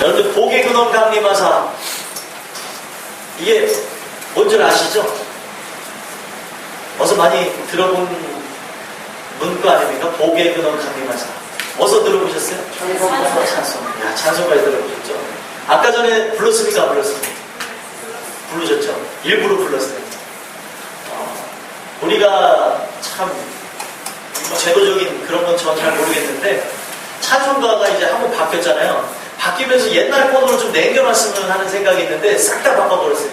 여러분들 복의 근원 강림하사, 이게 뭔 줄 아시죠? 어서 많이 들어본 문구 아닙니까? 복의 근원 강림하사. 어서 들어보셨어요? 찬송. 야, 찬송까지 들어보셨죠? 아까 전에 불렀습니까? 안 불렀습니까? 부르셨죠? 일부러 불렀어요. 우리가 참 제도적인 그런 건 전 잘 모르겠는데, 찬송가가 이제 한번 바뀌었잖아요. 바뀌면서 옛날 코너를 좀 남겨놨으면 하는 생각이 있는데 싹 다 바꿔버렸어요.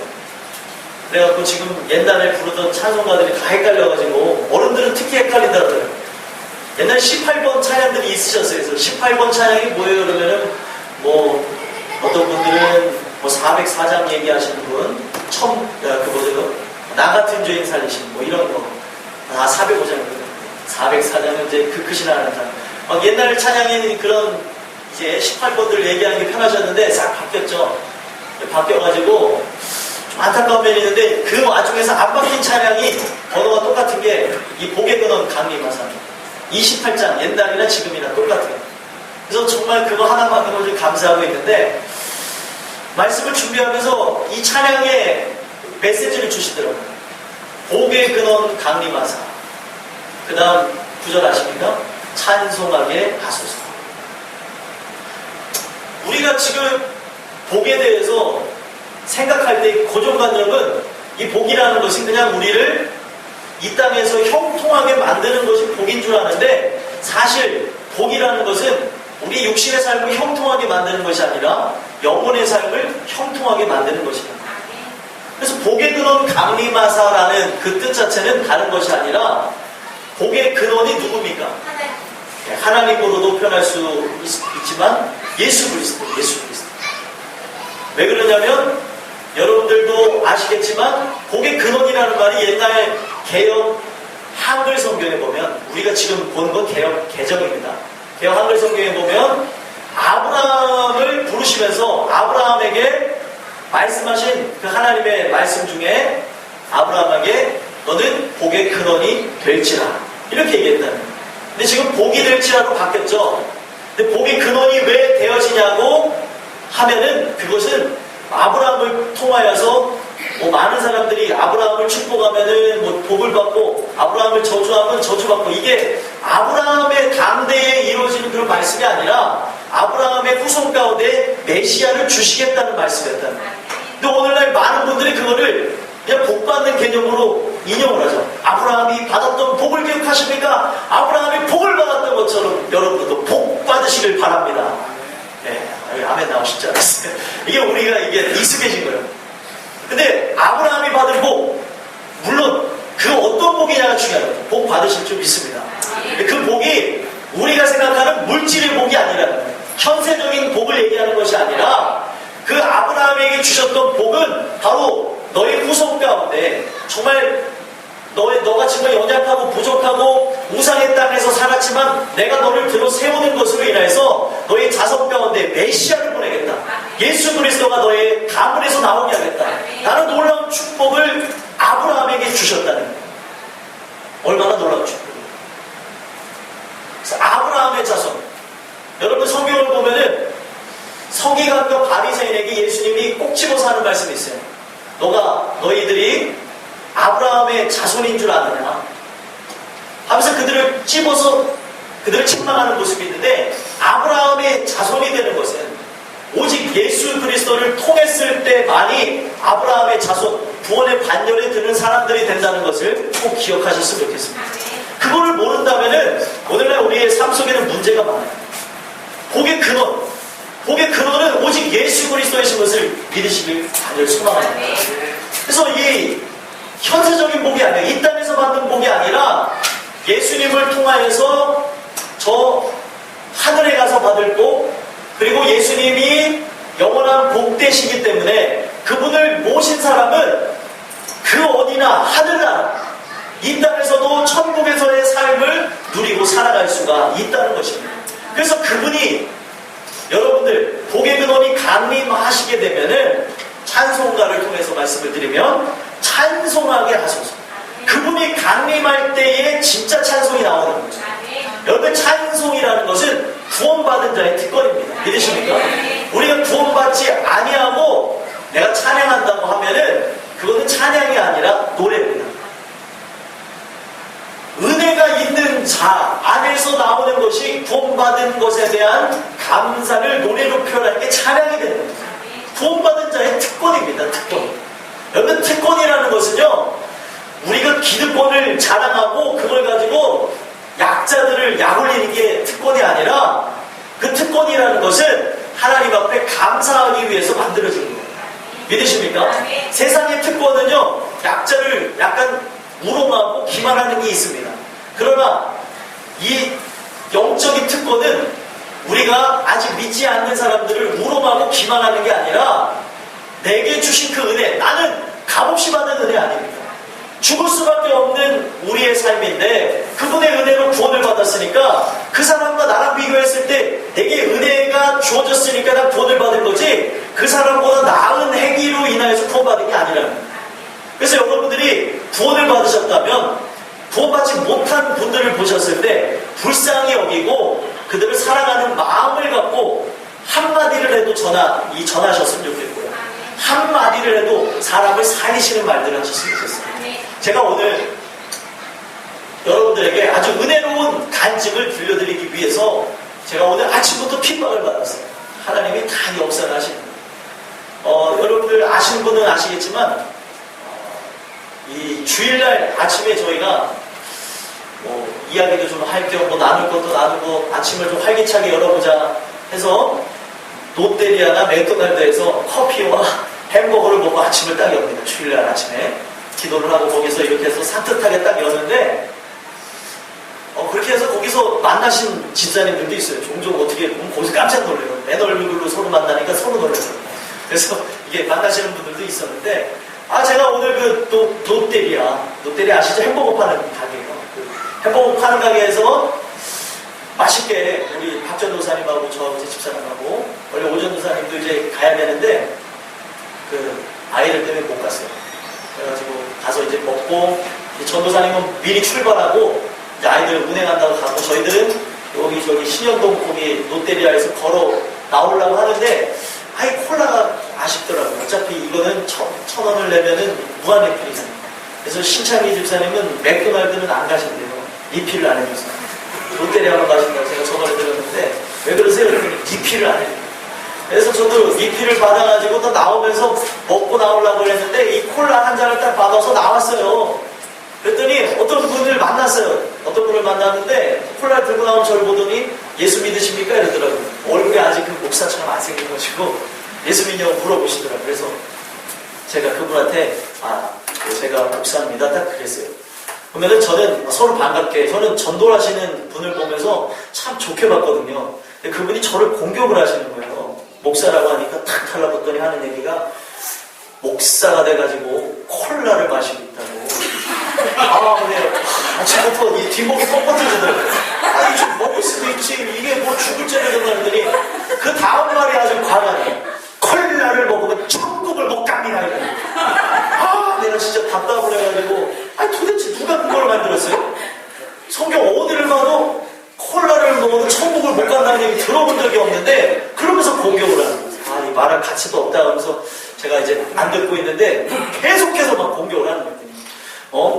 그래갖고 지금 옛날에 부르던 찬송가들이 다 헷갈려가지고, 어른들은 특히 헷갈린다더라고요. 옛날 18번 찬양들이 있으셨어요. 그래서 18번 찬양이 뭐예요? 그러면은 뭐 어떤 분들은 뭐 404장 얘기하시는 분, 나 같은 죄인 살리신 뭐 이런 거. 405장이거든요. 404장은 이제 그 크시나 하는 장. 막 옛날 찬양에 그런 이제 18번들 얘기하는 게 편하셨는데 싹 바뀌었죠. 바뀌어가지고 좀 안타까운 면이 있는데, 그 와중에서 안 바뀐 찬양이 번호가 똑같은 게 이 복의 근원 강림하사 28장, 옛날이나 지금이나 똑같아요. 그래서 정말 그거 하나만으로 좀 감사하고 있는데, 말씀을 준비하면서 이 찬양에 메시지를 주시더라고요. 복의 근원 강림하사. 그 다음 구절 아십니까? 찬송하게 하소서. 우리가 지금 복에 대해서 생각할 때 고정관념은, 이 복이라는 것이 그냥 우리를 이 땅에서 형통하게 만드는 것이 복인 줄 아는데, 사실 복이라는 것은 우리 육신의 삶을 형통하게 만드는 것이 아니라 영혼의 삶을 형통하게 만드는 것입니다. 그래서 복의 근원 강림하사라는 그 뜻 자체는 다른 것이 아니라, 복의 근원이 누굽니까? 하나님으로도 표현할 수 있지만 예수 그리스도. 왜 그러냐면, 여러분들도 아시겠지만 복의 근원이라는 말이 옛날 개역 한글 성경에 보면, 우리가 지금 본 건 개역 개정입니다. 개역 한글 성경에 보면 아브라함을 부르시면서 아브라함에게 말씀하신 그 하나님의 말씀 중에, 아브라함에게 너는 복의 근원이 될지라, 이렇게 얘기했다는 거예요. 근데 지금 복이 될지라도 바뀌었죠. 근데 복의 근원이 왜 되어지냐고 하면은, 그것은 아브라함을 통하여서 뭐 많은 사람들이 아브라함을 축복하면은 뭐 복을 받고, 아브라함을 저주하면 저주받고, 이게 아브라함의 당대에 이루어지는 그런 말씀이 아니라 아브라함의 후손 가운데 메시아를 주시겠다는 말씀이었다는 거예요. 근데 오늘날 많은 분들이 그거를 그냥 복 받는 개념으로 인용을 하죠. 아브라함이 받았던 복을 기억하십니까? 아브라함이 복을 받았던 것처럼 여러분들도 복 받으시길 바랍니다. 네, 아멘 나오실 줄 알았어요. 이게 우리가 이게 익숙해진 거예요. 근데 아브라함이 받은 복, 물론 그 어떤 복이냐가 중요한 거죠. 복 받으실 줄 믿습니다. 그 복이 우리가 생각하는 물질의 복이 아니라는 거예요. 현세적인 복을 얘기하는 것이 아니라, 그 아브라함에게 주셨던 복은 바로 너의 후손 가운데, 정말 너가 정말 연약하고 부족하고 우상의 땅에서 살았지만 내가 너를 들어 세우는 것으로 인해서 너의 자손 가운데 메시아를 보내겠다. 예수 그리스도가 너의 가문에서 나오게 하겠다. 나는 놀라운 축복을 아브라함에게 주셨다는 거예요. 얼마나 놀라운 축복이에요. 그래서 아브라함의 자손, 여러분 성경을 보면은 서기관과 바리새인에게 예수님이 꼭 집어서 하는 말씀이 있어요. 너희들이 아브라함의 자손인 줄 아느냐 하면서 그들을 찝어서 그들을 책망하는 모습이 있는데, 아브라함의 자손이 되는 것은 오직 예수 그리스도를 통했을 때만이 아브라함의 자손, 구원의 반열에 드는 사람들이 된다는 것을 꼭 기억하셨으면 좋겠습니다. 그거를 모른다면은 오늘날 우리의 삶 속에는 문제가 많아요. 복의 근원은 오직 예수 그리스도이신 것을 믿으시길 간절히 소망합니다. 그래서 이 현세적인 복이 아니라, 이 땅에서 받는 복이 아니라 예수님을 통하여서 저 하늘에 가서 받을 복, 그리고 예수님이 영원한 복 되시기 때문에 그분을 모신 사람은 그 어디나 하늘나라, 이 땅에서도 천국에서의 삶을 누리고 살아갈 수가 있다는 것입니다. 그래서 그분이, 여러분들 복의 근원이 강림하시게 되면은 찬송가를 통해서 말씀을 드리면 찬송하게 하소서. 그분이 강림할 때에 진짜 찬송이 나오는 거죠. 여러분, 찬송이라는 것은 구원받은 자의 특권입니다. 믿으십니까? 우리가 구원받지 아니하고 내가 찬양한다고 하면은 그거는 찬양이 아니라 노래입니다. 은혜가 있는 자 안에서 나오는 것이 구원받은 것에 대한 감사를 노래로 표현하는 게 찬양이 되는 겁니다. 구원받은 자의 특권입니다. 특권. 여러분, 특권이라는 것은요, 우리가 기득권을 자랑하고 그걸 가지고 약자들을 약올리는 게 특권이 아니라, 그 특권이라는 것은 하나님 앞에 감사하기 위해서 만들어진 거예요. 믿으십니까? 세상의 특권은요, 약자를 약간 우롱하고 기만하는 게 있습니다. 그러나 이 영적인 특권은 우리가 아직 믿지 않는 사람들을 우롱하고 기만하는 게 아니라 내게 주신 그 은혜, 나는 값없이 받는 은혜 아닙니까? 죽을 수밖에 없는 우리의 삶인데 그분의 은혜로 구원을 받았으니까 그 사람과 나랑 비교했을 때 내게 은혜가 주어졌으니까 난 구원을 받은 거지, 그 사람보다 나은 행위로 인하여서 구원받은 게 아니라는 거예요. 그래서 여러분들이 구원을 받으셨다면 구원받지 못한 분들을 보셨을 때 불쌍히 여기고 그들을 사랑하는 마음을 갖고 한마디를 해도 전하셨으면 좋겠고요. 한마디를 해도 사람을 살리시는 말들을 하셨으면 좋겠어요. 제가 오늘 여러분들에게 아주 은혜로운 간증을 들려드리기 위해서 제가 오늘 아침부터 핍박을 받았어요. 하나님이 다 역사를 하시는 거예요. 여러분들 아시는 분은 아시겠지만 이 주일날 아침에 저희가 이야기도 좀 할 겸 나눌 것도 나누고 아침을 좀 활기차게 열어보자 해서 롯데리아나 맥도날드에서 커피와 햄버거를 먹고 아침을 딱 엽니다. 주일날 아침에 기도를 하고 거기서 이렇게 해서 산뜻하게 딱 여는데 그렇게 해서 거기서 만나신 집사님들도 있어요. 종종 어떻게 보면 거기서 깜짝 놀래요. 맨 얼굴로 서로 만나니까 서로 놀래요. 그래서 이게 만나시는 분들도 있었는데 제가 오늘 그 롯데리아 아시죠? 햄버거 파는 가게예요. 그 햄버거 파는 가게에서 맛있게 우리 박 전도사님하고 저 이제 집사람하고 원래 오 전도사님도 이제 가야 되는데 그 아이들 때문에 못 갔어요. 그래가지고 가서 이제 먹고 전도사님은 미리 출발하고 이제 아이들 운행한다고 가고 저희들은 여기 저기 신현동 거기 롯데리아에서 걸어 나오려고 하는데 콜라가 아쉽더라고요. 어차피 이거는 1,000원을 내면은 무한 리필이잖아요. 그래서 신창기 집사님은 맥도날드는 안 가신대요. 리필을 안 해줘서. 롯데리아로 가신다고 제가 전화를 드렸는데 왜 그러세요? 그랬더니 리필을 안 해줘요. 그래서 저도 리필을 받아가지고 또 나오면서 먹고 나오려고 했는데 이 콜라 한 잔을 딱 받아서 나왔어요. 그랬더니 어떤 분을 만났어요. 어떤 분을 만났는데 콜라를 들고 나온 저를 보더니 예수 믿으십니까? 이러더라고요. 얼굴이 아직 그 목사처럼 안 생긴 것이고 예수 믿냐고 물어보시더라고요. 그래서 제가 그분한테 제가 목사입니다. 딱 그랬어요. 그러면은 저는 서로 반갑게 저는 전도하시는 분을 보면서 참 좋게 봤거든요. 근데 그분이 저를 공격을 하시는 거예요. 목사라고 하니까 탁 달라붙더니 하는 얘기가 목사가 돼가지고 콜라를 마시고 있다고. 근데 아침부터 이 뒷목이 뻣뻣해지더라고요. 이게 좀 먹을 수도 있지. 이게 뭐 죽을 죄를 전하더니 그 다음 말이 아주 과하네. 콜라를 먹으면 천국을 못 갑니다. 내가 진짜 답답을 해가지고 도대체 누가 그걸 만들었어요? 성경 어디를 봐도 콜라를 먹어도 천국을 못 간다는 얘기 들어본 적이 없는데 그러면서 공격을 하는 거예요. 이 말할 가치도 없다 하면서 제가 이제 안 듣고 있는데 계속해서 막 공격을 하는 거예요.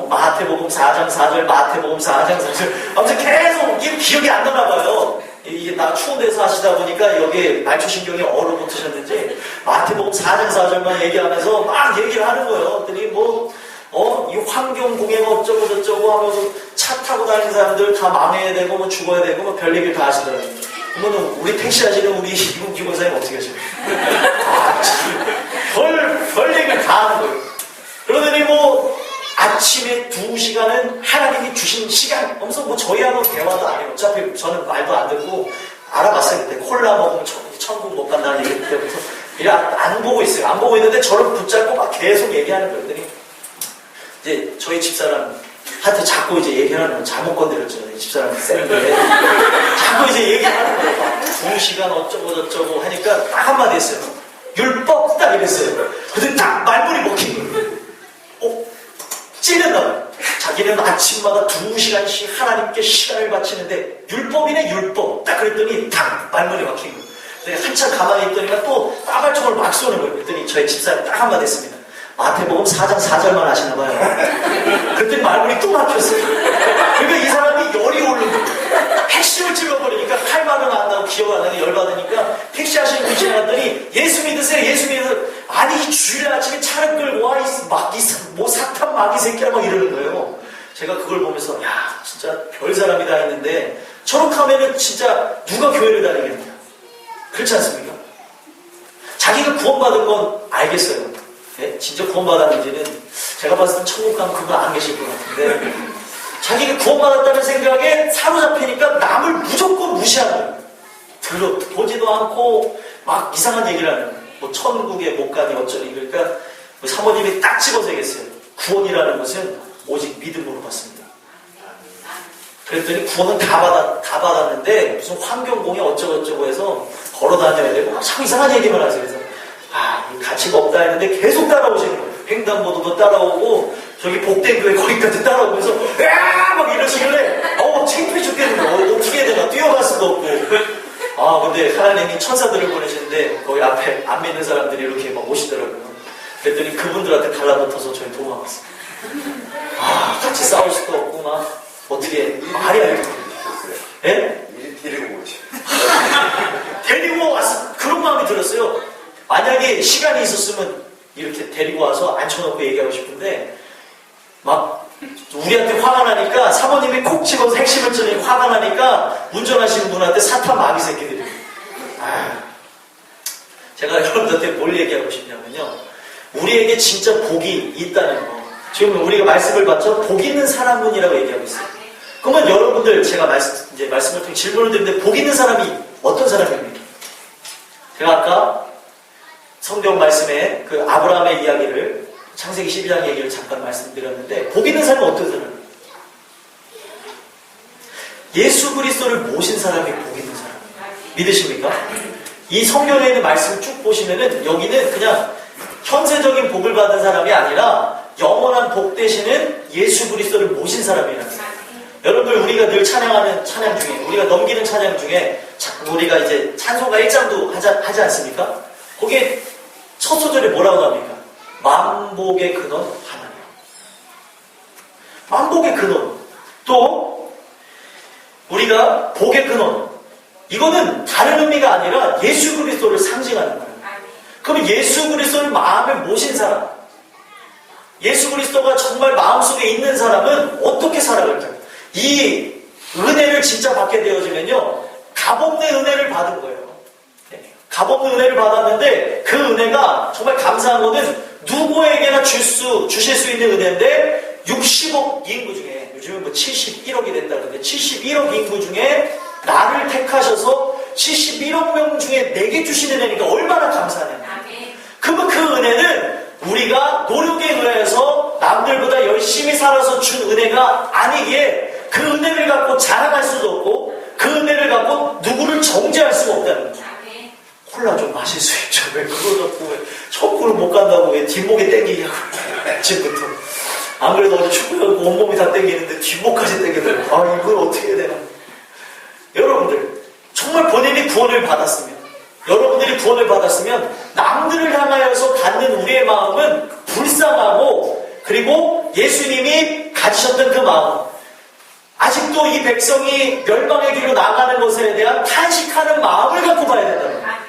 마태복음 4장 4절, 마태복음 4장 4절. 아무튼 계속 이게 기억이 안 나나 봐요. 이게 나 추운 데서 하시다 보니까 여기에 말초신경이 얼어붙으셨는지 마태복음 4장 4절만 얘기하면서 막 얘기를 하는 거예요. 그랬더니 이 환경 공행 어쩌고 저쩌고 하면서 차 타고 다니는 사람들 다 망해야 되고 뭐 죽어야 되고 뭐 별 얘기를 다 하시더라고요. 그러면 우리 택시 하시는 우리 이분 기본사님 어떻게 하시나요? 별 얘기를 다 하는 거예요. 그러더니 아침에 2시간은 하나님이 주신 시간. 하면서 저희하고 대화도 안 해요. 어차피 저는 말도 안 듣고 알아봤어요. 그때 콜라 먹으면 천국 못 간다는 얘기 때부터 그냥 안 보고 있어요. 안 보고 있는데 저를 붙잡고 막 계속 얘기하는 거예요. 그랬더니 이제 저희 집사람한테 자꾸 이제 얘기하는 거 잘못 건드렸죠. 집사람 쌤인데 자꾸 이제 얘기하는 거예요. 2시간 어쩌고 저쩌고 하니까 딱 한마디 했어요. 율법 딱 이랬어요. 근데 딱 말문이 먹힌 거예요. 찔렸나 봐요. 자기는 아침마다 2시간씩 하나님께 시간을 바치는데 율법이네 율법. 딱 그랬더니 딱 말문이 막힌 거예요. 근데 한참 가만히 있더니만 또 따발총을 막 쏘는 거예요. 그랬더니 저희 집사람이 딱 한마디 했습니다. 마태복음 4장 4절만 하시나 봐요. 그랬더니 말문이 또 막혔어요. 그러니까 이 사람이 열이 오르고 핵심을 찔러버리니까 할 말은 안 나고 기억 안 나고 열받으니까 택시 하시는 분이 지나갔더니 예수 믿으세요, 예수 믿으세요. 아니 이 주일 아침에 차를 끌고 와, 뭐 사탄 마귀 새끼야 막 이러는 거예요. 제가 그걸 보면서 야 진짜 별 사람이다 했는데 저렇게 하면은 진짜 누가 교회를 다니겠냐. 그렇지 않습니까? 자기가 구원받은 건 알겠어요. 네? 진짜 구원받았는지는 제가 봤을 땐 천국 가면 그분 안 계실 것 같은데 자기가 구원받았다는 생각에 사로잡히니까 남을 무조건 무시하는 거예요. 보지도 않고 막 이상한 얘기를 하는 거예요. 뭐 천국에 못 가니 어쩌니. 그러니까 사모님이 딱 집어서 얘기했어요. 구원이라는 것은 오직 믿음으로 받습니다. 그랬더니 구원은 다 받았는데 무슨 환경공에 어쩌고저쩌고 해서 걸어 다녀야 되고 참 이상한 얘기만 하세요. 그래서 가치가 없다 했는데 계속 따라오시는 거예요. 횡단보도도 따라오고 저기 복된 교회 거기까지 따라오면서 막 이러시길래 창피해 죽겠는 거예요. 어떻게 해야 되나 뛰어갈 수도 없고. 근데 하나님이 천사들을 보내시는데 거기 앞에 안 믿는 사람들이 이렇게 막 오시더라고요. 그랬더니 그분들한테 달라붙어서 저희 도망갔어요. 같이 싸울 수도 없고 막 어떻게 말이 안 되고. 예? 데리고 오지. 데리고 와서 그런 마음이 들었어요. 만약에 시간이 있었으면 이렇게 데리고 와서 앉혀놓고 얘기하고 싶은데 막 우리한테 화가 나니까 사모님이 콕 집어서 핵심을 찌르니 화가 나니까 운전하시는 분한테 사탄 마귀 새끼들이. 제가 여러분들한테 뭘 얘기하고 싶냐면요. 우리에게 진짜 복이 있다는 거. 지금 우리가 말씀을 봤죠? 복 있는 사람분이라고 얘기하고 있어요. 그러면 여러분들 제가 말씀을 통해 질문을 드리는데 복 있는 사람이 어떤 사람입니까? 제가 아까 성경 말씀에 그 아브라함의 이야기를 창세기 12장 얘기를 잠깐 말씀드렸는데 복 있는 사람은 어떤 사람이에요? 예수 그리스도를 모신 사람이 복 있는 사람이에요. 믿으십니까? 이 성경에 있는 말씀을 쭉 보시면은 여기는 그냥 현세적인 복을 받은 사람이 아니라 영원한 복 되시는 예수 그리스도를 모신 사람이라는 거예요. 여러분들 우리가 늘 찬양하는 찬양 중에 우리가 넘기는 찬양 중에 우리가 이제 찬송가 1장도 하지 않습니까? 거기에 첫 소절에 뭐라고 합니까? 만복의 근원 하나님. 만복의 근원. 또 우리가 복의 근원. 이거는 다른 의미가 아니라 예수 그리스도를 상징하는 거예요. 그러면 예수 그리스도를 마음에 모신 사람, 예수 그리스도가 정말 마음속에 있는 사람은 어떻게 살아갈까요? 이 은혜를 진짜 받게 되어지면요, 값없는 은혜를 받은 거예요. 값없는 은혜를 받았는데 그 은혜가 정말 감사한 거는 누구에게나 주실 수 있는 은혜인데 60억 인구 중에 요즘은 뭐 71억이 된다는데 71억 인구 중에 나를 택하셔서 71억 명 중에 내게 주신 은혜니까 얼마나 감사하냐. 그러면 그 은혜는 우리가 노력에 의해서 남들보다 열심히 살아서 준 은혜가 아니기에 그 은혜를 갖고 자랑할 수도 없고 그 은혜를 갖고 누구를 정죄할 수가 없다는 거죠. 콜라 좀 마실 수 있죠. 왜 그걸 갖고 왜 축구를 못 간다고 왜 뒷목에 땡기냐고. 아침부터. 안 그래도 어제 축구하고 온몸이 다 땡기는데 뒷목까지 땡기더라고요. 이걸 어떻게 해야 되나. 여러분들 정말 본인이 구원을 받았습니다. 여러분들이 구원을 받았으면 남들을 향하여서 갖는 우리의 마음은 불쌍하고 그리고 예수님이 가지셨던 그 마음, 아직도 이 백성이 멸망의 길로 나가는 것에 대한 탄식하는 마음을 갖고 봐야 된다는 거예요.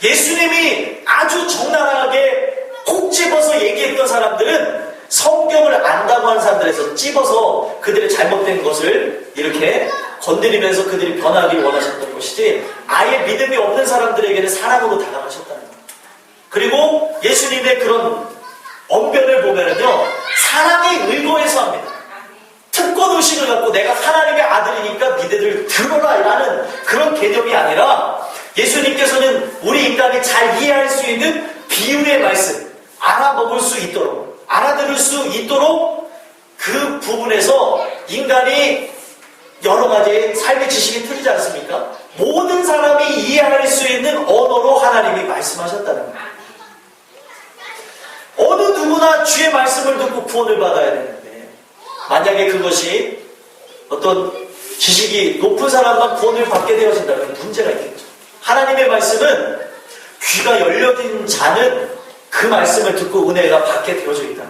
예수님이 아주 적나라하게 콕 집어서 얘기했던 사람들은 성경을 안다고 하는 사람들에서 찝어서 그들의 잘못된 것을 이렇게 건드리면서 그들이 변하기를 원하셨던 것이지 아예 믿음이 없는 사람들에게는 사랑으로 다가가셨다는 거예요. 그리고 예수님의 그런 언변을 보면은요, 사랑이 의거해서 합니다. 특권의식을 갖고 내가 하나님의 아들이니까 니네들 들어라 라는 그런 개념이 아니라 예수님께서는 우리 인간이 잘 이해할 수 있는 비유의 말씀, 알아먹을 수 있도록, 알아들을 수 있도록 그 부분에서 인간이 여러 가지 삶의 지식이 틀리지 않습니까? 모든 사람이 이해할 수 있는 언어로 하나님이 말씀하셨다는 거예요. 어느 누구나 주의 말씀을 듣고 구원을 받아야 되는데 만약에 그것이 어떤 지식이 높은 사람만 구원을 받게 되어진다면 문제가 있겠죠. 하나님의 말씀은 귀가 열려진 자는 그 말씀을 듣고 은혜가 받게 되어져 있다.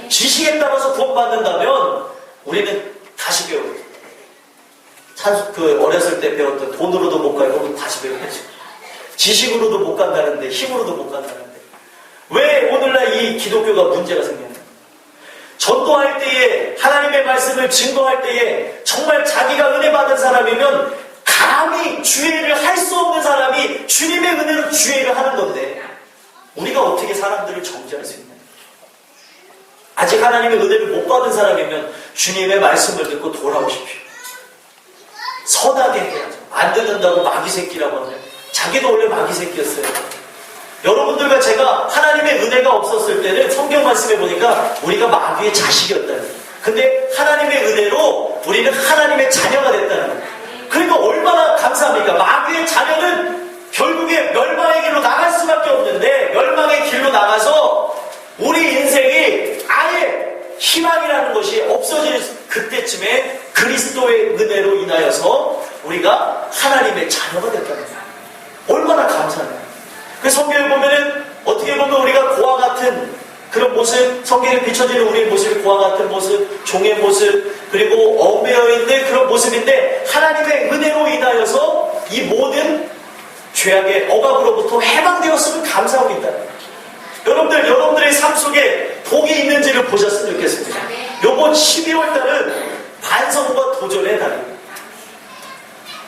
지식에 따라서 구원받는다면 우리는 다시 배워요. 어렸을 때 배웠던 돈으로도 못 가고 다시 배워야죠. 지식으로도 못 간다는데, 힘으로도 못 간다는데. 왜 오늘날 이 기독교가 문제가 생겼나? 전도할 때에, 하나님의 말씀을 증거할 때에 정말 자기가 은혜 받은 사람이면 감히 주의를 할 수 없는 사람이 주님의 은혜로 주의를 하는 건데, 우리가 어떻게 사람들을 정죄할 수 있냐? 아직 하나님의 은혜를 못 받은 사람이면 주님의 말씀을 듣고 돌아오십시오. 선하게 해야죠. 안 듣는다고 마귀 새끼라고 하면 자기도 원래 마귀 새끼였어요. 여러분들과 제가 하나님의 은혜가 없었을 때는 성경 말씀에 보니까 우리가 마귀의 자식이었다는 거예요. 근데 하나님의 은혜로 우리는 하나님의 자녀가 됐다는 거예요. 그러니까 얼마나 감사합니까? 마귀의 자녀는 결국에 멸망의 길로 나갈 수밖에 없는데, 멸망의 길로 나가서 우리 인생이 아예 희망이라는 것이 없어지는 그때쯤에 그리스도의 은혜로 인하여서 우리가 하나님의 자녀가 됐다는 거예요. 얼마나 감사해요. 그 성경을 보면은 어떻게 보면 우리가 고와 같은 그런 모습, 성경에 비춰지는 우리의 모습이 고와 같은 모습, 종의 모습, 그리고 얽매여 있는 그런 모습인데, 하나님의 은혜로 인하여서 이 모든 죄악의 억압으로부터 해방되었으면 감사하고 있다는 거예요. 여러분들의 삶 속에 복이 있는지를 보셨으면 좋겠습니다. 요번 12월 달은 반성과 도전의 달입니다.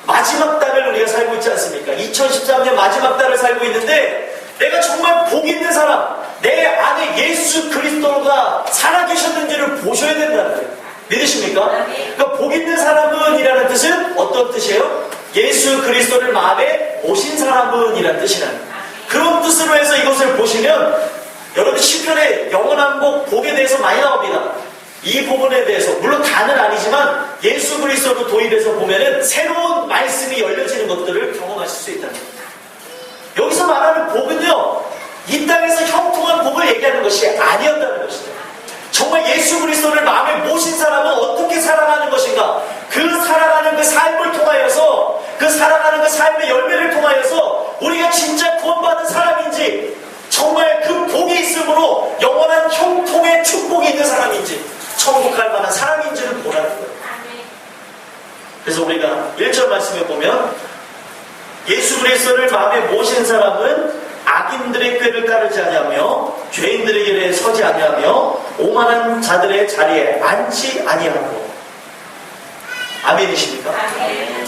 마지막 달을 우리가 살고 있지 않습니까? 2013년 마지막 달을 살고 있는데, 내가 정말 복 있는 사람, 내 안에 예수 그리스도가 살아계셨는지를 보셔야 된다는 거예요. 믿으십니까? 그러니까 복 있는 사람은 이라는 뜻은 어떤 뜻이에요? 예수 그리스도를 마음에 모신 사람은 이라는 뜻이라는 거예요. 그런 뜻으로 해서 이것을 보시면 여러분 시편에 영원한 복에 대해서 많이 나옵니다. 이 부분에 대해서 물론 다는 아니지만 예수 그리스도로 도입해서 보면은 새로운 말씀이 열려지는 것들을 경험하실 수 있다는 겁니다. 여기서 말하는 복은요, 이 땅에서 형통한 복을 얘기하는 것이 아니었다는 것이죠. 정말 예수 그리스도를 마음에 모신 사람은 어떻게 살아가는 것인가, 그 살아가는 그 삶을 통하여서, 그 살아가는 그 삶의 열매를 통하여서 우리가 진짜 구원받은 사람인지, 정말 그 복이 있으므로 영원한 형통의 축복이 있는 사람인지, 천국 갈 만한 사람인지를 보라는 거예요. 그래서 우리가 1절 말씀에 보면 예수 그리스도를 마음에 모신 사람은 악인들의 꾀를 따르지 아니하며 죄인들의 길에 서지 아니하며 오만한 자들의 자리에 앉지 아니하고. 아멘이십니까? 아멘.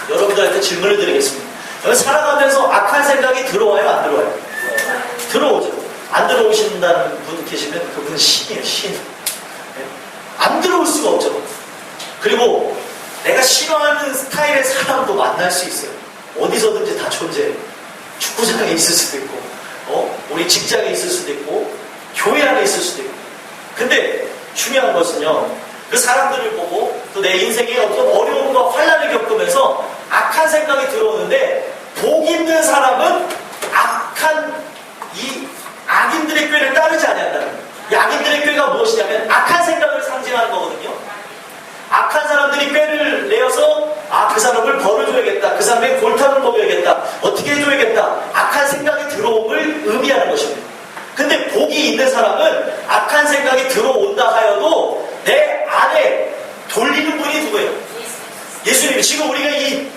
여러분들한테 질문을 드리겠습니다. 살아가면서 악한 생각이 들어와요, 안 들어와요? 들어오죠. 안 들어오신다는 분 계시면 그분은 신이에요, 신. 안 들어올 수가 없죠. 그리고 내가 싫어하는 스타일의 사람도 만날 수 있어요. 어디서든지 다 존재해요. 축구장에 있을 수도 있고, 우리 직장에 있을 수도 있고, 교회 안에 있을 수도 있고. 근데 중요한 것은요, 그 사람들을 보고 또 내 인생에 어떤 어려움과 환난을 겪으면서 악한 생각이 들어오는데, 복 있는 사람은 이 악인들의 꾀를 따르지 아니한다는 거예요. 이 악인들의 꾀가 무엇이냐면 악한 생각을 상징하는 거거든요. 악한 사람들이 꾀를 내어서 그 사람을 벌을 줘야겠다, 그 사람에게 골탕을 먹여야겠다, 어떻게 해줘야겠다, 악한 생각이 들어옴을 의미하는 것입니다. 근데 복이 있는 사람은 악한 생각이 들어온다 하여도 내 안에 돌리는 분이 누구예요? 예수님. 지금 우리가 이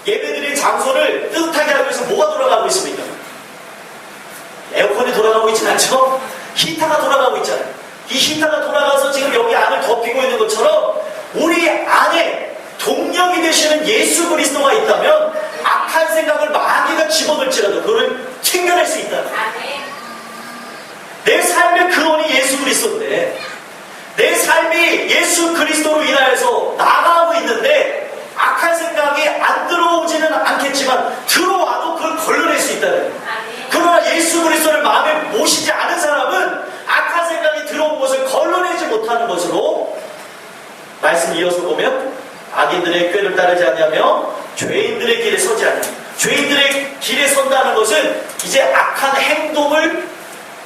예배드릴 장소를 뜨뜻하게 하기 위해서 뭐가 돌아가고 있습니까? 에어컨이 돌아가고 있진 않죠? 히터가 돌아가고 있잖아요. 이 히터가 돌아가서 지금 여기 안을 덮이고 있는 것처럼 우리 안에 동력이 되시는 예수 그리스도가 있다면 악한 생각을 마귀가 집어넣을지라도 그걸 튕겨낼 수 있다. 내 삶의 근원이 예수 그리스도인데, 내 삶이 예수 그리스도로 인하여서 나아가고 있는데 악한 생각이 안 들어오지는 않겠지만 들어와도 그걸 걸러낼 수 있다는 거예요. 그러나 예수 그리스도를 마음에 모시지 않은 사람은 악한 생각이 들어온 것을 걸러내지 못하는 것으로, 말씀 이어서 보면 악인들의 꾀를 따르지 않냐며 죄인들의 길에 서지 않냐. 죄인들의 길에 선다는 것은 이제 악한 행동을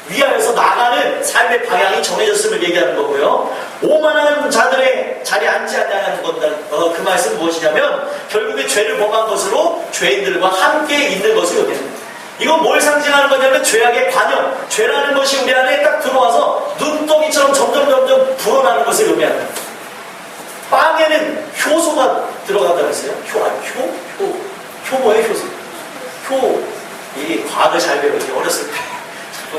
위하여서 나가는 삶의 방향이 정해졌음을 얘기하는 거고요. 오만한 자들의 자리에 앉지 않냐는 건다. 그 말씀은 무엇이냐면 결국에 죄를 범한 것으로 죄인들과 함께 있는 것을 의미합니다. 이건 뭘 상징하는 거냐면 죄악의 관영, 죄라는 것이 우리 안에 딱 들어와서 눈덩이처럼 점점 불어나는 것을 의미합니다. 빵에는 효소가 들어간다고 했어요. 효 뭐예요? 효소. 이 과학을 잘 배워요. 어렸을 때.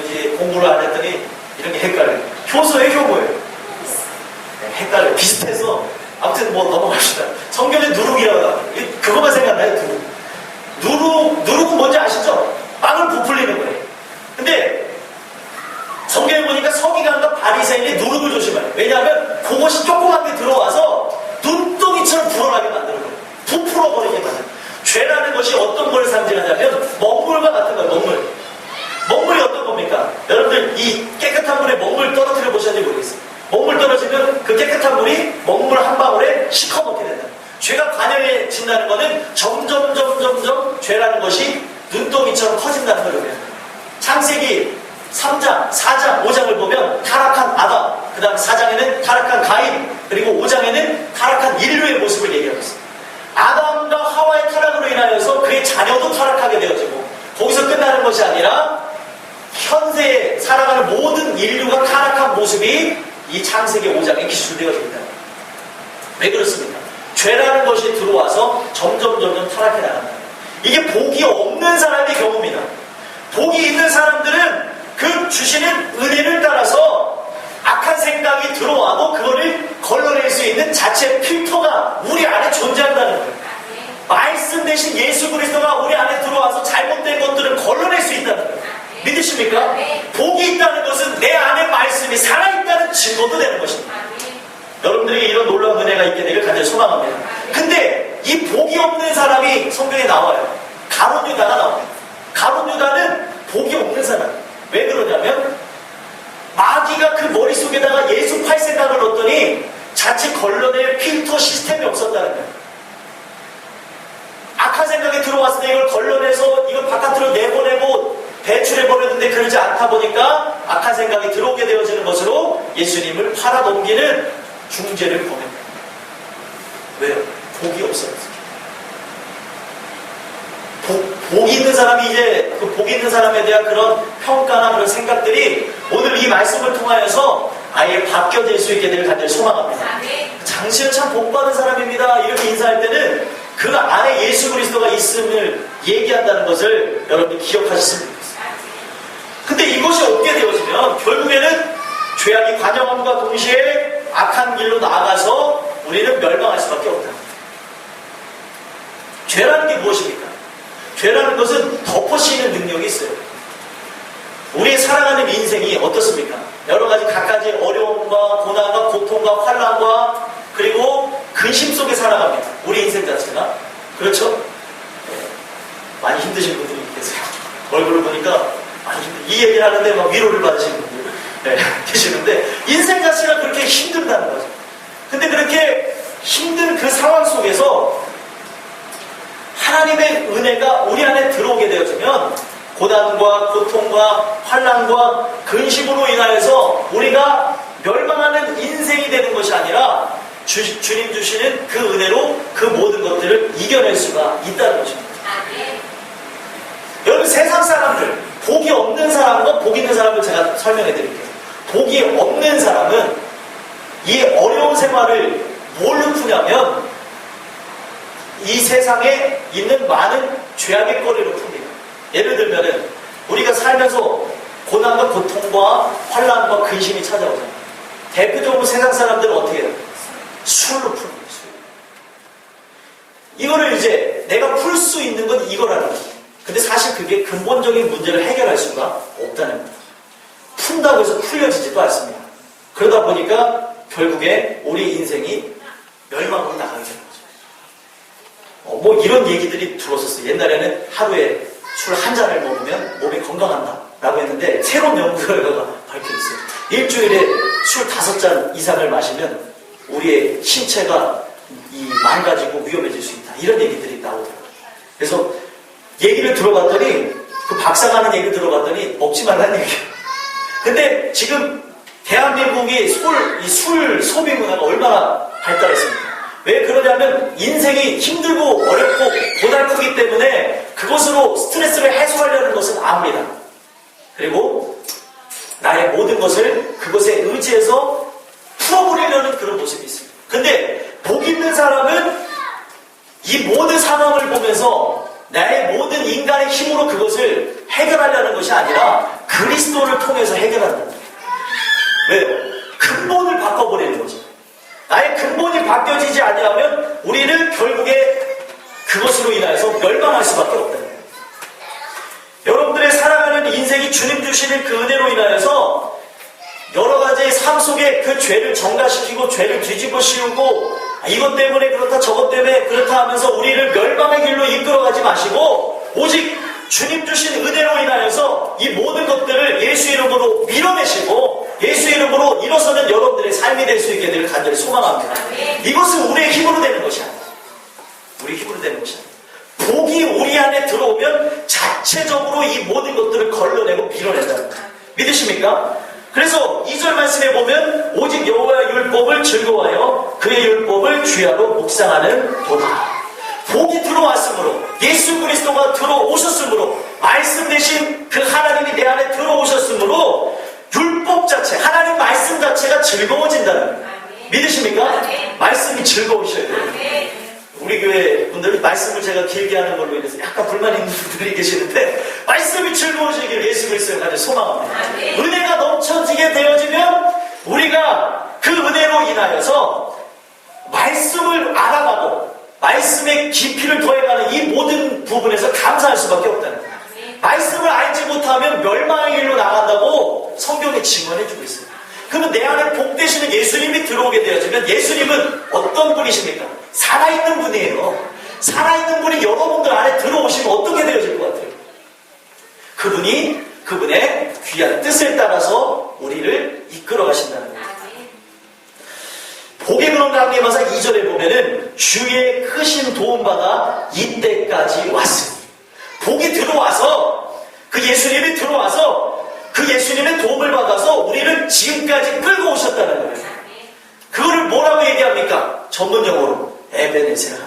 이제 공부를 안 했더니 이런 게 헷갈려요. 효소의 효 뭐예요? 네, 헷갈려요. 비슷해서 아무튼 뭐 넘어갑시다. 성경에 누룩이라고 나와요. 그것만 생각나요. 누룩은 뭔지 아시죠? 빵을 부풀리는 거예요. 근데 성경에 보니까 서기관과 바리새인이 누룩을 조심해요. 왜냐하면 그것이 조그만 게 들어와서 눈덩이처럼 불어나게 만드는 거예요. 부풀어버리게 만드는 거예요. 죄라는 것이 어떤 걸 상징하냐면 먹물과 같은 거예요. 먹물이 어떤 겁니까? 여러분들 이 깨끗한 물에 먹물 떨어뜨려 보셨는지 모르겠어요. 먹물 떨어지면 그 깨끗한 물이 먹물 한 방울에 시커멓게 된다. 죄가 관여해진다는 것은 점점 죄라는 것이 눈덩이처럼 커진다는 걸 의미합니다. 창세기 3장, 4장, 5장을 보면 타락한 아담, 그 다음 4장에는 타락한 가인, 그리고 5장에는 타락한 인류의 모습을 얘기하고 있습니다. 아담과 하와의 타락으로 인하여서 그의 자녀도 타락하게 되어지고 거기서 끝나는 것이 아니라 현세에 살아가는 모든 인류가 타락한 모습이 이 창세기 5장에 기술되어집니다. 왜 그렇습니까? 죄라는 것이 들어와서 점점 타락해 나간다. 이게 복이 없는 사람의 경우입니다. 복이 있는 사람들은 그 주시는 은혜를 따라서 악한 생각이 들어와도 그거를 걸러낼 수 있는 자체 필터가 우리 안에 존재한다는 거예요. 말씀 대신 예수 그리스도가 우리 안에 들어와서 잘못된 것들을 걸러낼 수 있다는 거예요. 믿으십니까? 복이 있다는 것은 내 안에 말씀이 살아있다는 증거도 되는 것입니다. 여러분들에게 이런 놀라운 은혜가 있게 되길 간절히 소망합니다. 근데 이 복이 없는 사람이 성경에 나와요. 가룟 유다가 나옵니다. 가룟 유다는 복이 없는 사람. 왜 그러냐면 마귀가 그 머릿속에다가 예수 팔 생각을 넣었더니 자칫 걸러낼 필터 시스템이 없었다는 거예요. 악한 생각이 들어왔을 때 이걸 걸러내서 이걸 바깥으로 내보내고 배출해버렸는데 그러지 않다 보니까 악한 생각이 들어오게 되어지는 것으로 예수님을 팔아넘기는 중죄를 범했다. 왜요? 복이 없어요. 복이 있는 사람이 이제 그 복이 있는 사람에 대한 그런 평가나 그런 생각들이 오늘 이 말씀을 통하여서 아예 바뀌어질 수 있게 되길 간절히 소망합니다. 당신은 참 복받은 사람입니다. 이렇게 인사할 때는 그 안에 예수 그리스도가 있음을 얘기한다는 것을 여러분이 기억하셨으면 좋겠습니다. 근데 이것이 없게 되어지면 결국에는 죄악이 관영함과 동시에 악한 길로 나아가서 우리는 멸망할 수밖에 없다. 죄라는 게 무엇입니까? 죄라는 것은 덮어씌이는 능력이 있어요. 우리의 살아가는 인생이 어떻습니까? 여러 가지 각가지 어려움과 고난과 고통과 환난과 그리고 근심 속에 살아갑니다. 우리 인생 자체가. 그렇죠? 네. 많이 힘드신 분들이 계세요. 얼굴을 보니까 많이 이 얘기를 하는데 막 위로를 받으시는 분들 계시는데 인생 자체가 그렇게 힘들다는 거죠. 근데 그렇게 힘든 그 상황 속에서 하나님의 은혜가 우리 안에 들어오게 되어지면 고난과 고통과 환난과 근심으로 인하여서 우리가 멸망하는 인생이 되는 것이 아니라 주님 주시는 그 은혜로 그 모든 것들을 이겨낼 수가 있다는 것입니다. 여러분 세상 사람들 복이 없는 사람과 복 있는 사람을 제가 설명해 드릴게요. 복이 없는 사람은 이 어려운 생활을 뭘로 푸냐면 이 세상에 있는 많은 죄악의 거리로 풉니다. 예를 들면은 우리가 살면서 고난과 고통과 환난과 근심이 찾아오잖아요. 대표적으로 세상 사람들은 어떻게 해요? 술로 푸는 거예요. 이거를 이제 내가 풀 수 있는 건 이거라는 거예요. 근데 사실 그게 근본적인 문제를 해결할 수가 없다는 거예요. 푼다고 해서 풀려지지도 않습니다. 그러다 보니까 결국에 우리 인생이 멸망으로 나가게 되는 거죠. 뭐 이런 얘기들이 들었었어요. 옛날에는 하루에 술 한 잔을 먹으면 몸이 건강한다 라고 했는데 새로운 연구 결과가 밝혀졌어요. 일주일에 술 5잔 이상을 마시면 우리의 신체가 망가지고 위험해질 수 있다. 이런 얘기들이 나오더라고요. 그래서 얘기를 들어봤더니 그 박사가 하는 얘기를 들어봤더니 먹지 말라는 얘기예요. 근데 지금 대한민국이 술 소비 문화가 얼마나 발달했습니까? 왜 그러냐면 인생이 힘들고 어렵고 고달프기 때문에 그것으로 스트레스를 해소하려는 것은 압니다. 그리고 나의 모든 것을 그것에 의지해서 풀어버리려는 그런 모습이 있습니다. 근데 복 있는 사람은 이 모든 상황을 보면서 나의 모든 인간의 힘으로 그것을 해결하려는 것이 아니라 그리스도를 통해서 해결한다는 거예요. 왜요? 근본을 바꿔버리는 거죠. 나의 근본이 바뀌어지지 않으면 우리는 결국에 그것으로 인해서 멸망할 수밖에 없다는 거예요. 여러분들의 살아가는 인생이 주님 주시는 그 은혜로 인하여서 여러 가지 삶 속에 그 죄를 정가시키고 죄를 뒤집어 씌우고 이것 때문에 그렇다 저것 때문에 그렇다 하면서 우리를 멸망의 길로 이끌어가지 마시고 오직 주님 주신 은혜로 인하여서 이 모든 것들을 예수 이름으로 밀어내시고 예수 이름으로 일어서는 여러분들의 삶이 될 수 있게 되길 간절히 소망합니다. 이것은 우리의 힘으로 되는 것이 아니에요. 우리 힘으로 되는 것이 아니에요. 복이 우리 안에 들어오면 자체적으로 이 모든 것들을 걸러내고 밀어낸다는 거예요. 믿으십니까? 그래서 2절 말씀에 보면 오직 여호와의 율법을 즐거워하여 그의 율법을 주야로 묵상하는 도다. 복이 들어왔으므로 예수 그리스도가 들어오셨으므로 말씀 대신 그 하나님이 내 안에 들어오셨으므로 율법 자체, 하나님 말씀 자체가 즐거워진다는 거예요. 믿으십니까? 말씀이 즐거우셔야 돼요. 우리 교회 분들이 말씀을 제가 길게 하는 걸로 인해서 약간 불만 있는 분들이 계시는데 말씀이 즐거우시기를 예수 그리스도를 가지고 소망합니다. 은혜가 넘쳐지게 되어지면 우리가 그 은혜로 인하여서 말씀을 알아가고 말씀의 깊이를 더해가는 이 모든 부분에서 감사할 수밖에 없다는 거예요. 말씀을 알지 못하면 멸망의 길로 나간다고 성경이 증언해주고 있어요. 그러면 내 안에 복 되시는 예수님이 들어오게 되어지면 예수님은 어떤 분이십니까? 살아있는 분이에요. 살아있는 분이 여러분들 안에 들어오시면 어떻게 되어질 것 같아요? 그분이 그분의 귀한 뜻을 따라서 우리를 이끌어 가신다는 거예요. 복의 근원 강림하사 2절에 보면은 주의 크신 도움받아 이때까지 왔으니 복이 들어와서 그 예수님이 들어와서 그 예수님의 도움을 받아서 우리를 지금까지 끌고 오셨다는 거예요. 그거를 뭐라고 얘기합니까? 전문용어로 에베네셀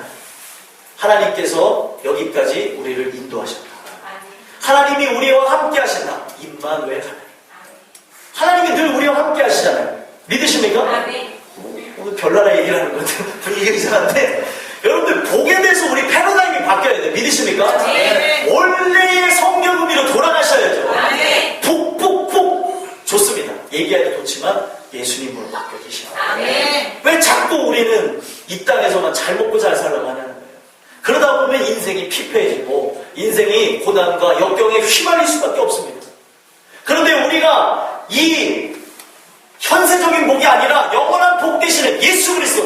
하나님께서 여기까지 우리를 인도하셨다. 하나님이 우리와 함께 하신다. 임마누엘 하나님이 늘 우리와 함께 하시잖아요. 믿으십니까? 오늘 별나라 얘기를 하는 건데 분위기가 이상한데 여러분들 복에 대해서 우리 패러다임이 바뀌어야 돼요. 믿으십니까? 원래의 성경 의미로 돌아가셔야죠. 복복복 좋습니다. 얘기하기 좋지만 예수님으로 바뀌어 계시죠. 왜 자꾸 우리는 이 땅에서만 잘 먹고 잘 살려고 하냐는 거예요. 그러다 보면 인생이 피폐해지고 인생이 고난과 역경에 휘말릴 수밖에 없습니다. 그런데 우리가 이 현세적인 복이 아니라 영원한 복 되시는 예수 그리스도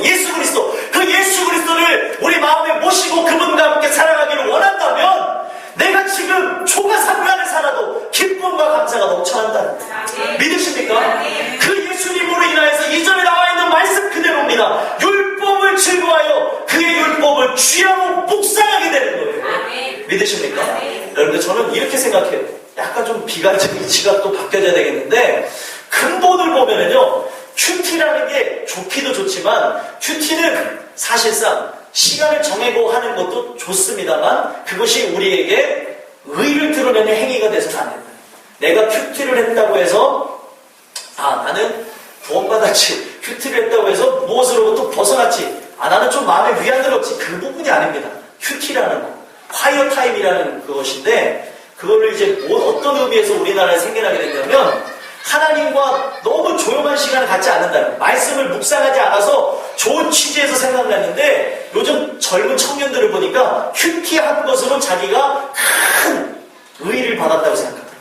그 예수 그리스도를 우리 마음에 모시고 그분과 함께 살아가기를 원한다면 내가 지금 초가삼가 안에 살아도 기쁨과 감사가 넘쳐난다는 거예요. 믿으십니까? 그 예수님으로 인하여서 2절에 나와 있는 말씀 그대로입니다. 율법을 즐거워하여 그의 율법을 취하고 묵상하게 되는 거예요. 믿으십니까? 여러분들 저는 이렇게 생각해요. 약간 좀 비관적인 지각도 바뀌어야 되겠는데 근본을 보면은요, 큐티라는 게 좋기도 좋지만, 큐티는 사실상 시간을 정하고 하는 것도 좋습니다만, 그것이 우리에게 의를 드러내는 행위가 돼서는 안 된다. 내가 큐티를 했다고 해서, 나는 구원받았지. 큐티를 했다고 해서 무엇으로부터 벗어났지. 나는 좀 마음에 위안을 얻지. 그 부분이 아닙니다. 큐티라는 거. 콰이어 타임이라는 그것인데, 그거를 이제 어떤 의미에서 우리나라에 생겨나게 됐냐면, 하나님과 너무 조용한 시간을 갖지 않는다는 말씀을 묵상하지 않아서 좋은 취지에서 생각났는데 요즘 젊은 청년들을 보니까 큐티한 것으로 자기가 큰 의의를 받았다고 생각합니다.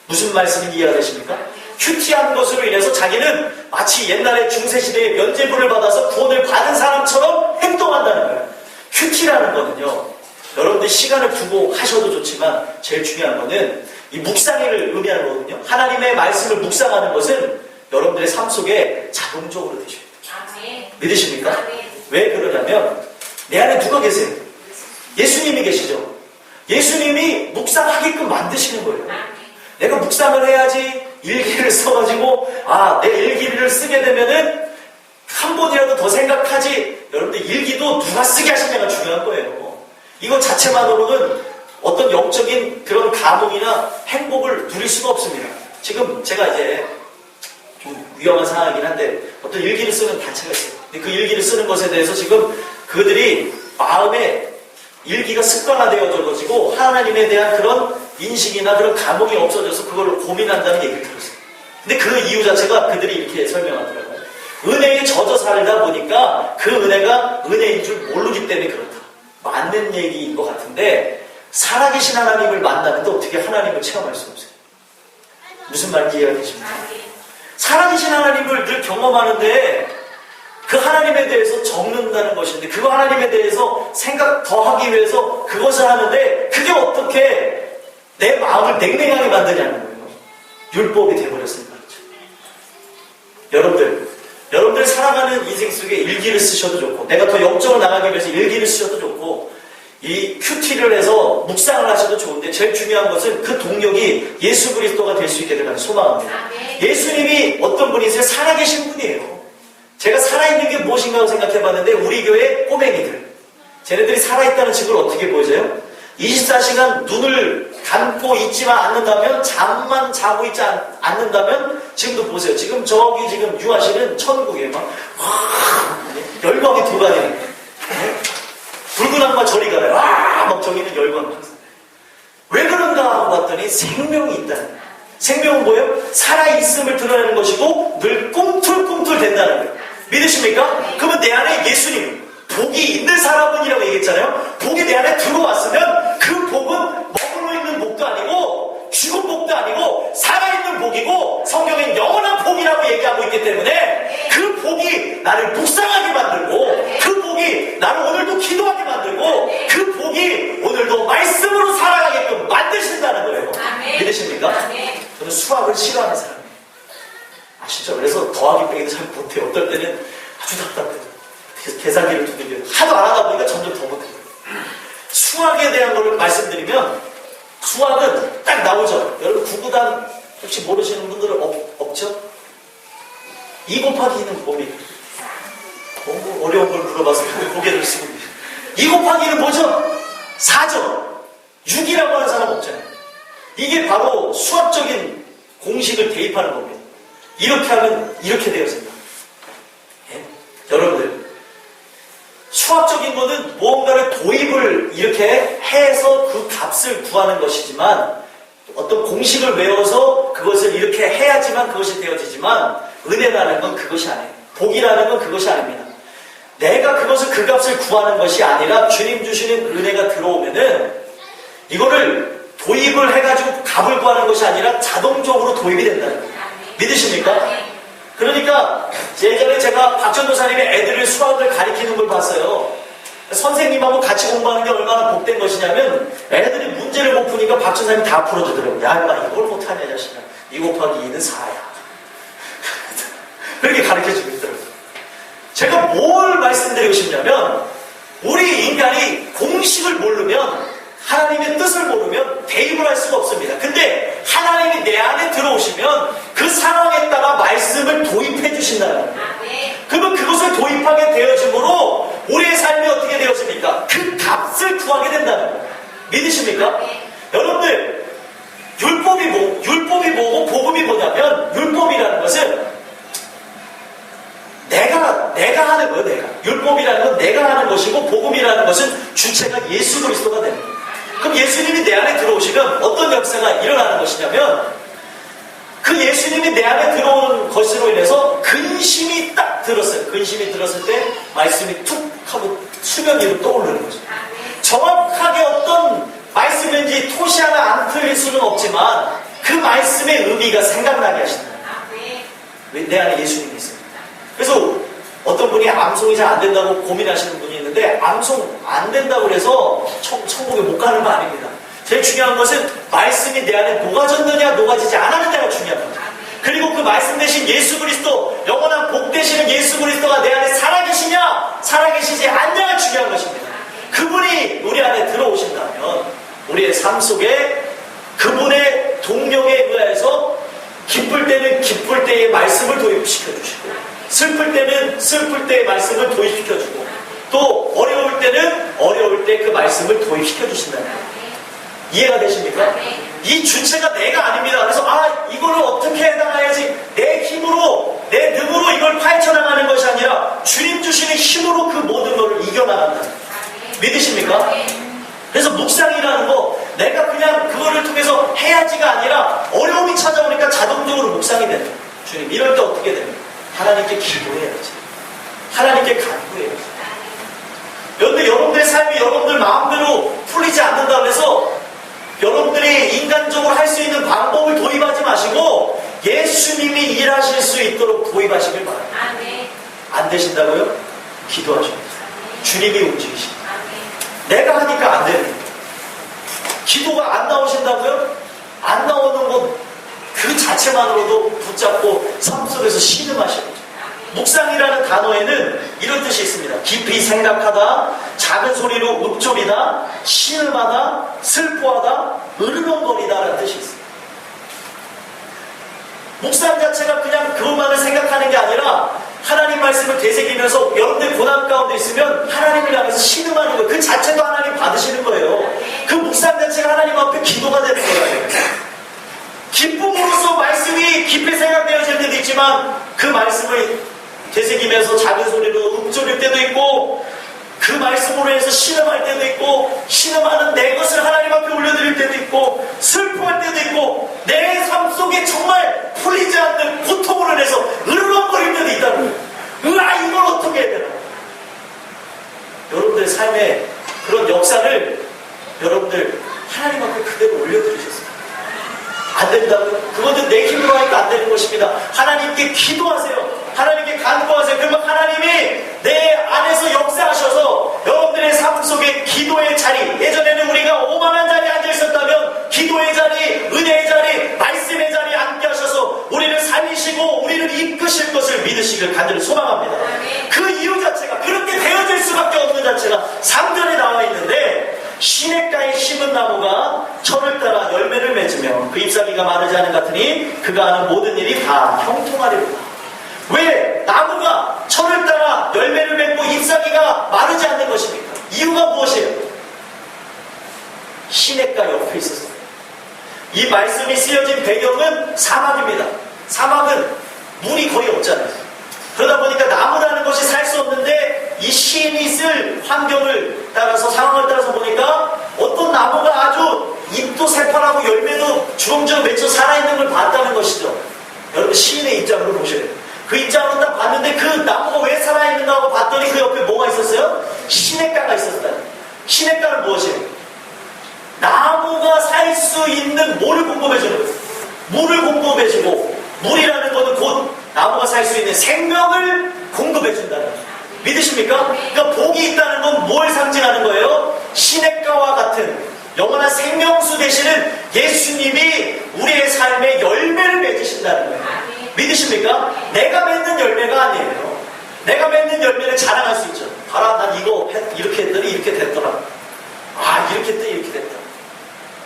무슨 말씀인지 이해가 되십니까? 큐티한 것으로 인해서 자기는 마치 옛날에 중세시대에 면죄부를 받아서 구원을 받은 사람처럼 행동한다는 거예요. 큐티라는 거는요, 여러분들 시간을 두고 하셔도 좋지만 제일 중요한 거는 이 묵상을 의미하는 거거든요. 하나님의 말씀을 묵상하는 것은 여러분들의 삶 속에 자동적으로 되셔야 돼요. 믿으십니까? 왜 그러냐면 내 안에 누가 계세요? 예수님이 계시죠. 예수님이 묵상하게끔 만드시는 거예요. 내가 묵상을 해야지 일기를 써가지고 내 일기를 쓰게 되면은 한 번이라도 더 생각하지. 여러분들 일기도 누가 쓰게 하시냐가 중요한 거예요. 이거 자체만으로는 어떤 영적인 그런 감흥이나 행복을 누릴 수가 없습니다. 지금 제가 이제 좀 위험한 상황이긴 한데 어떤 일기를 쓰는 단체가 있어요. 근데 그 일기를 쓰는 것에 대해서 지금 그들이 마음에 일기가 습관화되어져가지고 하나님에 대한 그런 인식이나 그런 감흥이 없어져서 그걸 고민한다는 얘기를 들었어요. 근데 그 이유 자체가 그들이 이렇게 설명하더라고요. 은혜에 젖어 살다 보니까 그 은혜가 은혜인 줄 모르기 때문에 그렇다. 맞는 얘기인 것 같은데 살아계신 하나님을 만나는데 어떻게 하나님을 체험할 수 없어요? 무슨 말인지 이해가 되십니까? 살아계신 하나님을 늘 경험하는데 그 하나님에 대해서 적는다는 것인데 그 하나님에 대해서 생각 더 하기 위해서 그것을 하는데 그게 어떻게 내 마음을 냉랭하게 만드냐는 거예요. 율법이 되어버렸으니까 그렇죠. 여러분들 살아가는 인생 속에 일기를 쓰셔도 좋고 내가 더 영적으로 나가기 위해서 일기를 쓰셔도 좋고 이 큐티를 해서 묵상을 하셔도 좋은데 제일 중요한 것은 그 동력이 예수 그리스도가 될 수 있게 되는 소망입니다. 예수님이 어떤 분이세요? 살아계신 분이에요. 제가 살아있는 게 무엇인가 생각해봤는데 우리 교회 꼬맹이들 쟤네들이 살아있다는 증거를 어떻게 보여줘요? 24시간 눈을 감고 있지만 않는다면 잠만 자고 있지 않는다면 지금도 보세요. 지금 저기 지금 유아실은 천국에 막 열광이 도가니는 붉은 악마 저리 가라 막 저기는 열광. 왜 그런가 하고 봤더니 생명이 있다. 생명은 뭐예요? 살아있음을 드러내는 것이고 늘 꿈틀꿈틀 된다는 거예요. 믿으십니까? 그러면 내 안에 예수님 복이 있는 사람은이라고 얘기했잖아요. 복이 내 안에 들어왔으면 그 복은 머물러 있는 복도 아니고 죽은 복도 아니고 살아있는 복이고 성경엔 영원한 복이라고 얘기하고 있기 때문에 그 복이 나를 묵상하게 만들고 그 복이 나를 오늘도 기도하게 만들고 그 복이 오늘도 말씀으로 살아가게끔 만드신다는 거예요. 믿으십니까? 저는 수학을 싫어하는 사람이에요. 아시죠? 그래서 더하기 빼기도 잘 못해요. 어떨 때는 아주 답답해요. 계산기를 두들겨요. 하도 안 하다 보니까 점점 더 못해요. 수학에 대한 걸 말씀드리면 수학은 딱 나오죠. 여러분 구구단 혹시 모르시는 분들은 없죠? 2 곱하기 2는 뭡니까? 너무 어려운 걸 물어봐서 고개를 쓰고 2 곱하기 2는 뭐죠? 4죠. 6이라고 하는 사람 없잖아요. 이게 바로 수학적인 공식을 대입하는 겁니다. 이렇게 하면 이렇게 되어진다. 예? 여러분들 수학적인 것은 무언가를 도입을 이렇게 해서 그 값을 구하는 것이지만 어떤 공식을 외워서 그것을 이렇게 해야지만 그것이 되어지지만 은혜라는 건 그것이 아니에요. 복이라는 건 그것이 아닙니다. 내가 그것을 그 값을 구하는 것이 아니라 주님 주시는 은혜가 들어오면은 이거를 도입을 해가지고 값을 구하는 것이 아니라 자동적으로 도입이 된다는 거예요. 믿으십니까? 그러니까 예전에 제가 박전도사님이 애들을 수학을 가리키는 걸 봤어요. 선생님하고 같이 공부하는 게 얼마나 복된 것이냐면 애들이 문제를 못 푸니까 박전도사님이 다 풀어주더라고요. 야 인마 이걸 못하냐 자식아. 2 곱하기 2는 4야. 그렇게 가르쳐주고 있더라고요. 제가 뭘 말씀드리고 싶냐면 우리 인간이 공식을 모르면 하나님의 뜻을 모르면 대입을 할 수가 없습니다. 근데 하나님이 내 안에 들어오시면 그 상황에 따라 말씀을 도입해 주신다는 거예요. 그러면 그것을 도입하게 되어짐으로 우리의 삶이 어떻게 되었습니까? 그 값을 구하게 된다는 거예요. 믿으십니까? 여러분들 율법이 뭐고 복음이 뭐냐면 율법이라는 것은 내가 하는 거예요. 내가 율법이라는 건 내가 하는 것이고 복음이라는 것은 주체가 예수 그리스도가 되는 거예요. 그럼 예수님이 내 안에 들어오시면 어떤 역사가 일어나는 것이냐면 그 예수님이 내 안에 들어오는 것으로 인해서 근심이 딱 들었어요. 근심이 들었을 때 말씀이 툭 하고 수면 위로 떠오르는 거죠. 정확하게 어떤 말씀인지 토시 하나 안 틀릴 수는 없지만 그 말씀의 의미가 생각나게 하시는 거예요. 내 안에 예수님이 있어요. 그래서 어떤 분이 암송이 잘 안 된다고 고민하시는 분이 있는데 암송 안 된다고 해서 천국에 못 가는 거 아닙니다. 제일 중요한 것은 말씀이 내 안에 녹아졌느냐 녹아지지 않았느냐가 중요합니다. 그리고 그 말씀 대신 예수 그리스도 영원한 복 되시는 예수 그리스도가 내 안에 살아계시냐 살아계시지 않냐가 중요한 것입니다. 그분이 우리 안에 들어오신다면 우리의 삶 속에 그분의 동력에 의해서 기쁠 기쁠 때의 말씀을 도입시켜 주시고, 슬플 때는 슬플 때의 말씀을 도입시켜 주고, 또 어려울 때는 어려울 때 그 말씀을 도입시켜 주신다는 거예요. 이해가 되십니까? 이 주체가 내가 아닙니다. 그래서 이거를 어떻게 해나가야지, 내 힘으로 내 능으로 이걸 파헤쳐나가는 것이 아니라 주님 주시는 힘으로 그 모든 것을 이겨나간다. 믿으십니까? 그래서 묵상이라는 거, 내가 그냥 그거를 통해서 해야지가 아니라 어려움이 찾아오니까 자동적으로 묵상이 되는 거예요. 주님, 이럴 때 어떻게 됩니까? 하나님께 기도해야지. 하나님께 간구해야지. 그런데 여러분들의 삶이 여러분들 마음대로 풀리지 않는다고 해서 여러분들이 인간적으로 할 수 있는 방법을 도입하지 마시고 예수님이 일하실 수 있도록 도입하시길 바랍니다. 안 되신다고요? 기도하십니다. 주님이 움직이십니다. 내가 하니까 안 되는 거예요. 기도가 안 나오신다고요? 안 나오는 것 그 자체만으로도 붙잡고 삶 속에서 신음하시는 거죠. 묵상이라는 단어에는 이런 뜻이 있습니다. 깊이 생각하다, 작은 소리로 읊조리다, 신음하다, 슬퍼하다, 으르렁거리다라는 뜻이 있습니다. 묵상 자체가 그냥 그것만을 생각하는 게 아니라 하나님 말씀을 되새기면서 여러분들 고난 가운데 있으면 하나님을 향해서 신음하는 거예요. 그 자체도 하나님 받으시는 거예요. 그 묵상 자체가 하나님 앞에 기도가 되는 거예요. 기쁨으로써 말씀이 깊이 생각되어질 때도 있지만 그 말씀을 되새기면서 작은 소리로 읊조릴 때도 있고, 그 말씀으로 해서 신음할 때도 있고, 신음하는 내 것을 하나님 앞에 올려드릴 때도 있고, 슬퍼할 때도 있고, 내 삶 속에 정말 풀리지 않는 고통으로 인해서 으르렁거릴 때도 있다는 거예요. 이걸 어떻게 해야 되나? 여러분들의 삶에 그런 역사를 여러분들 하나님 앞에 그대로 올려드리셨습니다. 안 된다고요? 그것은 내 힘으로 하니까 안 되는 것입니다. 하나님께 기도하세요. 하나님께 간구하세요. 그러면 하나님이 내 안에서 역사하셔서 여러분들의 삶 속에 기도의 자리, 예전에는 우리가 오만한 자리에 앉아 있었다면 기도의 자리, 은혜의 자리, 말씀의 자리에 앉게 하셔서 우리를 살리시고 우리를 이끄실 것을 믿으시길 간절히 소망합니다. 그 이유 자체가, 그렇게 되어질 수밖에 없는 자체가 3절에 나와 있는데, 시냇가에 심은 나무가 철을 따라 열매를 맺으며 그 잎사귀가 마르지 않은 같으니 그가 하는 모든 일이 다 형통하리로다. 왜 나무가 철을 따라 열매를 맺고 잎사귀가 마르지 않는 것입니까? 이유가 무엇이에요? 시냇가 옆에 있었어요. 이 말씀이 쓰여진 배경은 사막입니다. 사막은 물이 거의 없잖아요. 그러다 보니까 나무라는 것이 살 수 없는데, 이 시인이 쓸 환경을 따라서, 상황을 따라서 보니까 어떤 나무가 아주 잎도 새파랗고 열매도 주렁주렁 맺혀 살아있는 걸 봤다는 것이죠. 여러분, 시인의 입장으로 보셔야 돼요. 그 입장으로 딱 봤는데 그 나무가 왜 살아있는가 하고 봤더니 그 옆에 뭐가 있었어요? 시냇가가 있었다. 시냇가는 무엇이에요? 나무가 살 수 있는 물을 공급해주는 거예요. 물을 공급해주고, 물이라는 것은 곧 나무가 살 수 있는 생명을 공급해준다는 거죠. 믿으십니까? 그러니까 복이 있다는 건 뭘 상징하는 거예요? 시냇가와 같은 영원한 생명수 되시는 예수님이 우리의 삶에 열매를 맺으신다는 거예요. 믿으십니까? 내가 맺는 열매가 아니에요. 내가 맺는 열매를 자랑할 수 있죠. 봐라, 난 이거 이렇게 했더니 이렇게 됐더라. 이렇게 했더니 이렇게 됐더라.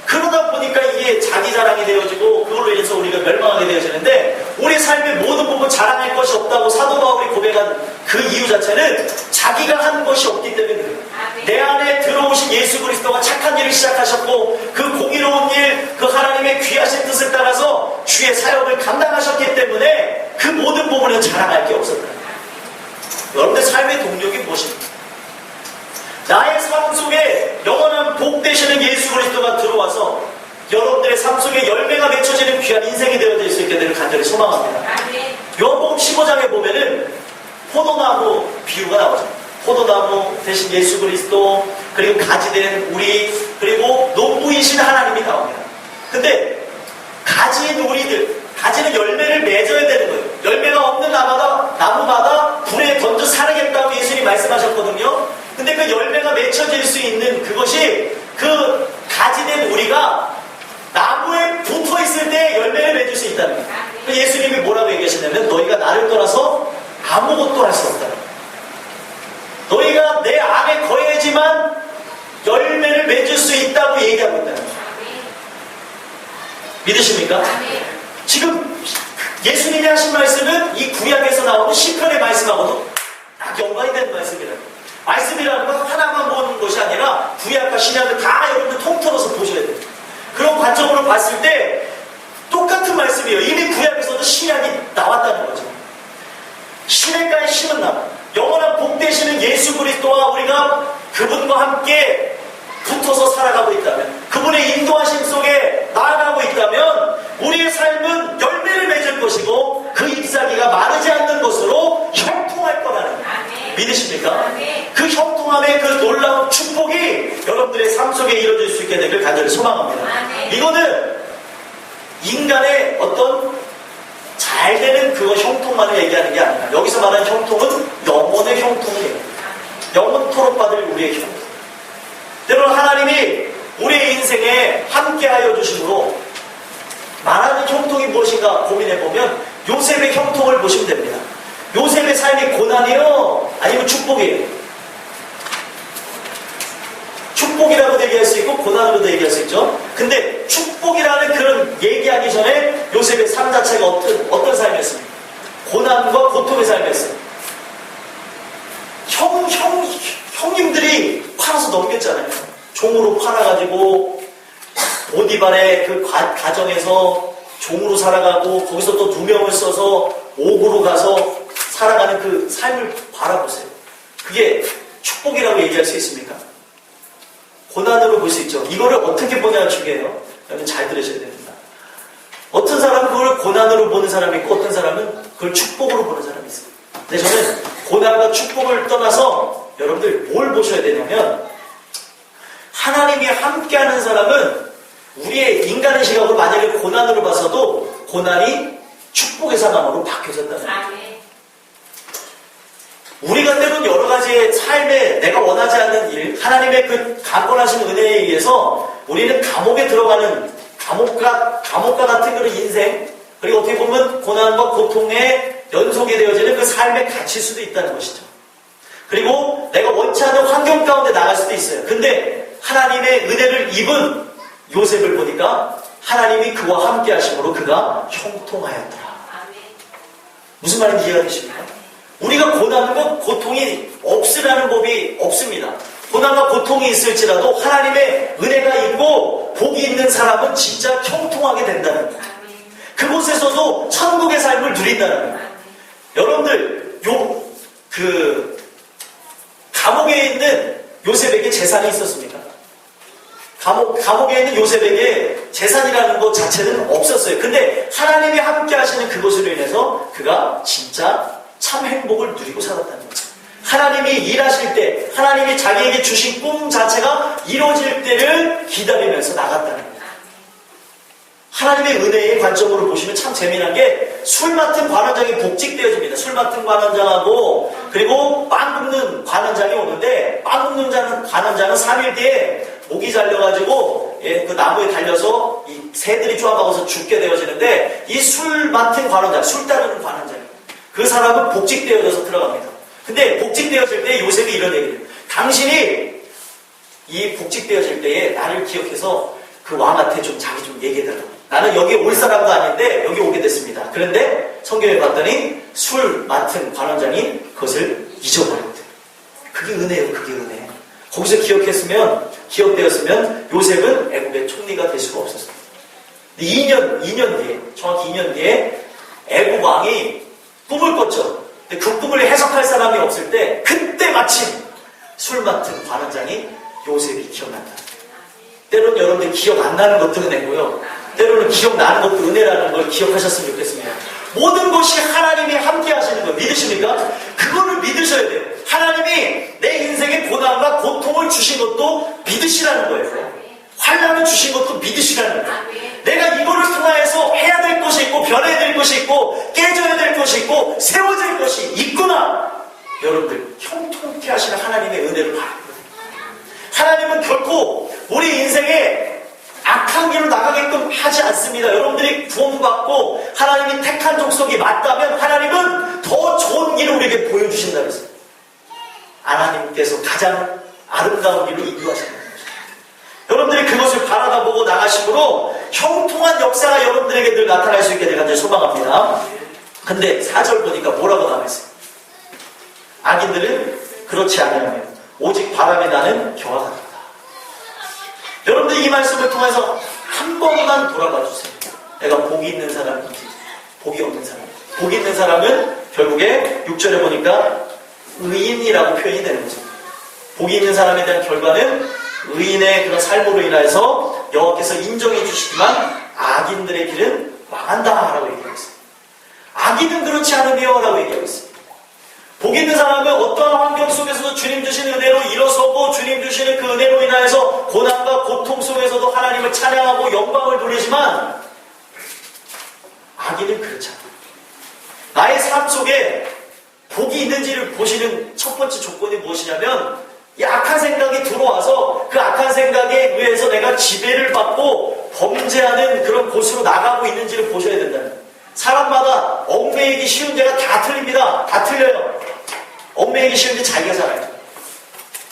그러다 보니까 이게 자기 자랑이 되어지고 그걸로 인해서 우리가 멸망하게 되어지는데, 우리 삶의 모든 부분 자랑할 것이 없다고 사도 바울이 고백한 그 이유 자체는 자기가 한 것이 없기 때문에 그래요. 내 안에 들어오신 예수 그리스도가 착한 일을 시작하셨고 그 공의로운 일, 그 하나님의 귀하신 뜻을 따라서 주의 사역을 감당하셨기 때문에 그 모든 부분은 자랑할 게 없었다. 여러분들 삶의 동력이 무엇입니까? 나의 삶 속에 영원한 복 되시는 예수 그리스도가 들어와서 여러분들의 삶 속에 열매가 맺혀지는 귀한 인생이 되어질 수 있게 되는 간절히 소망합니다. 요한복음 15장에 보면은 포도나무 비유가 나오죠. 포도나무 대신 예수 그리스도, 그리고 가지된 우리, 그리고 농부이신 하나님이 나옵니다. 근데 가지인 우리들, 가지는 열매를 맺어야 되는 거예요. 열매가 없는 나무마다 불에 던져 사르겠다고 예수님이 말씀하셨거든요. 근데 그 열매가 맺혀질 수 있는 그것이, 그 가지된 우리가 나무에 붙어 있을 때 열매를 맺을 수 있다는 거예요. 예수님이 뭐라고 얘기하시냐면, 너희가 나를 떠나서 아무것도 할 수 없다. 너희가 내 안에 거해야지만 열매를 맺을 수 있다고 얘기하고 있다는 거예요. 믿으십니까? 지금 예수님이 하신 말씀은 이 구약에서 나오는 시편의 말씀하고도 딱 연관이 되는 말씀이라고. 말씀이라는 건 하나만 보는 것이 아니라 구약과 신약을 다 여러분들 통틀어서 보셔야 돼요. 그런 관점으로 봤을 때 똑같은 말씀이에요. 이미 구약에서도 신약이 나왔다는 거죠. 시냇가에 심은 나무, 영원한 복 되시는 예수 그리스도와 우리가 그분과 함께 붙어서 살아가고 있다면, 그분의 인도하심 속에 나아가고 있다면 우리의 삶은 열매를 맺을 것이고 그 잎사귀가 마르지 않는 것으로 형통할 거라는 거예요. 믿으십니까? 그 형통함의 그 놀라운 축복이 여러분들의 삶 속에 이루어질 수 있게 되길 간절히 소망합니다. 이거는 인간의 어떤 잘 되는 그거 형통만을 얘기하는 게 아니라, 여기서 말하는 형통은 영혼의 형통이에요. 영원토록 받을 우리의 형통. 때로는 하나님이 우리의 인생에 함께하여 주심으로 말하는 형통이 무엇인가 고민해보면 요셉의 형통을 보시면 됩니다. 요셉의 삶이 고난이요? 아니면 축복이에요? 축복이라고도 얘기할 수 있고 고난으로도 얘기할 수 있죠. 근데 축복이라는 그런 얘기하기 전에 요셉의 삶 자체가 어떤 삶이었습니까? 고난과 고통의 삶이었어요. 형님들이 팔아서 넘겼잖아요. 종으로 팔아가지고 보디발의 그 가정에서 종으로 살아가고, 거기서 또 2명을 써서 옥으로 가서 살아가는 그 삶을 바라보세요. 그게 축복이라고 얘기할 수 있습니까? 고난으로 볼 수 있죠. 이거를 어떻게 보냐가 중요해요. 여러분 잘 들으셔야 됩니다. 어떤 사람은 그걸 고난으로 보는 사람이 있고 어떤 사람은 그걸 축복으로 보는 사람이 있어요. 근데 저는 고난과 축복을 떠나서 여러분들 뭘 보셔야 되냐면, 하나님이 함께하는 사람은 우리의 인간의 시각으로 만약에 고난으로 봐서도 고난이 축복의 상황으로 바뀌어졌다는 거예요. 우리가 때로는 여러 가지의 삶에 내가 원하지 않는 일, 하나님의 그 강권하신 은혜에 의해서 우리는 감옥에 들어가는 감옥과 같은 그런 인생, 그리고 어떻게 보면 고난과 고통에 연속이 되어지는 그 삶에 갇힐 수도 있다는 것이죠. 그리고 내가 원치 않는 환경 가운데 나갈 수도 있어요. 근데 하나님의 은혜를 입은 요셉을 보니까 하나님이 그와 함께 하심으로 그가 형통하였더라. 무슨 말인지 이해가 되십니까? 우리가 고난과 고통이 없으라는 법이 없습니다. 고난과 고통이 있을지라도 하나님의 은혜가 있고 복이 있는 사람은 진짜 형통하게 된다는 거예요. 그곳에서도 천국의 삶을 누린다는 거예요. 여러분들 감옥에 있는 요셉에게 재산이 있었습니까? 감옥에 있는 요셉에게 재산이라는 것 자체는 없었어요. 근데 하나님이 함께 하시는 그것으로 인해서 그가 진짜 참 행복을 누리고 살았다는 거죠. 하나님이 일하실 때, 하나님이 자기에게 주신 꿈 자체가 이루어질 때를 기다리면서 나갔다는 거예요. 하나님의 은혜의 관점으로 보시면 참 재미난 게, 술 맡은 관원장이 복직되어집니다. 술 맡은 관원장하고 그리고 빵 굽는 관원장이 오는데, 빵 굽는 관원장은 3일 뒤에 목이 잘려가지고 그 나무에 달려서 이 새들이 쪼아먹어서 죽게 되어지는데, 이 술 맡은 관원장, 술 따르는 관원장, 그 사람은 복직되어져서 들어갑니다. 근데 복직되어질 때 요셉이 이런 얘기를 해요. 당신이 이 복직되어질 때에 나를 기억해서 그 왕한테 자기 좀 얘기해달라고. 나는 여기 올 사람도 아닌데 여기 오게 됐습니다. 그런데 성경에 봤더니 술 맡은 관원장이 그것을 잊어버렸대요. 그게 은혜예요. 그게 은혜. 거기서 기억되었으면 요셉은 애국의 총리가 될 수가 없었어요. 2년 뒤에, 정확히 2년 뒤에 애국 왕이 꿈을 꿨죠. 근데 그 꿈을 해석할 사람이 없을 때, 그때 마침 술 맡은 관원장이 요셉이 기억난다. 때로는 여러분들 기억 안 나는 것도 은혜고요. 때로는 기억나는 것도 은혜라는 걸 기억하셨으면 좋겠습니다. 모든 것이 하나님이 함께 하시는 거 믿으십니까? 그거를 믿으셔야 돼요. 하나님이 내 인생에 고난과 고통을 주신 것도 믿으시라는 거예요. 환난을 주신 것도 믿으시라는 거예요. 내가 이거를 통하여서 해야 될 것이 있고, 변해야 될 것이 있고, 깨져야 될 것이 있고, 세워질 것이 있구나. 여러분들, 형통케 하시는 하나님의 은혜를 바라보거든요. 하나님은 결코 우리 인생에 악한 길로 나가게끔 하지 않습니다. 여러분들이 구원받고 하나님이 택한 족속이 맞다면 하나님은 더 좋은 길을 우리에게 보여주신다 그랬어요. 하나님께서 가장 아름다운 길로 인도하신다. 여러분들이 그것을 바라다 보고 나가심으로 형통한 역사가 여러분들에게 늘 나타날 수 있게 내가 소망합니다. 근데 4절 보니까 뭐라고 나와있어요? 악인들은 그렇지 않으며 오직 바람에 나는 겨와 같다. 여러분들 이 말씀을 통해서 한 번만 돌아봐 주세요. 내가 복이 있는 사람인지 복이 없는 사람. 복이 있는 사람은 결국에 6절에 보니까 의인이라고 표현이 되는 거죠. 복이 있는 사람에 대한 결과는 의인의 그런 삶으로 인해서 여호와께서 인정해 주시지만 악인들의 길은 망한다 라고 얘기하고 있어요. 악인은 그렇지 않으며 라고 얘기하고 있어요. 복 있는 사람은 어떠한 환경 속에서도 주님 주신 은혜로 일어서고 주님 주시는 그 은혜로 인하여서 고난과 고통 속에서도 하나님을 찬양하고 영광을 돌리지만 악인은 그렇지 않아요. 나의 삶 속에 복이 있는지를 보시는 첫 번째 조건이 무엇이냐면 이 악한 생각이 들어와서 그 악한 생각에 의해서 내가 지배를 받고 범죄하는 그런 곳으로 나가고 있는지를 보셔야 된다는 거예요. 사람마다 얽매이기 쉬운 죄가 다 틀립니다. 다 틀려요. 얽매이기 쉬운 게 자기가 살아요.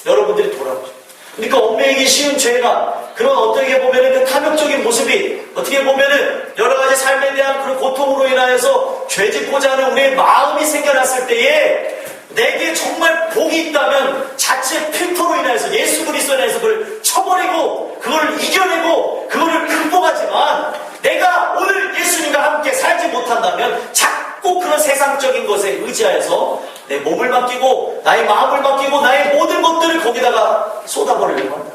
여러분들이 돌아보죠. 그러니까 얽매이기 쉬운 죄가 그런 어떻게 보면은 그 탐욕적인 모습이 어떻게 보면은 여러 가지 삶에 대한 그런 고통으로 인하여서 죄짓고자 하는 우리의 마음이 생겨났을 때에 내게 정말 복이 있다면 자체 필터로 인해서 예수 그리스도에 대해서 그걸 쳐버리고 그걸 이겨내고 그거를 극복하지만 내가 오늘 예수님과 함께 살지 못한다면 자꾸 그런 세상적인 것에 의지하여서 내 몸을 맡기고 나의 마음을 맡기고 나의 모든 것들을 거기다가 쏟아버리려고 한다.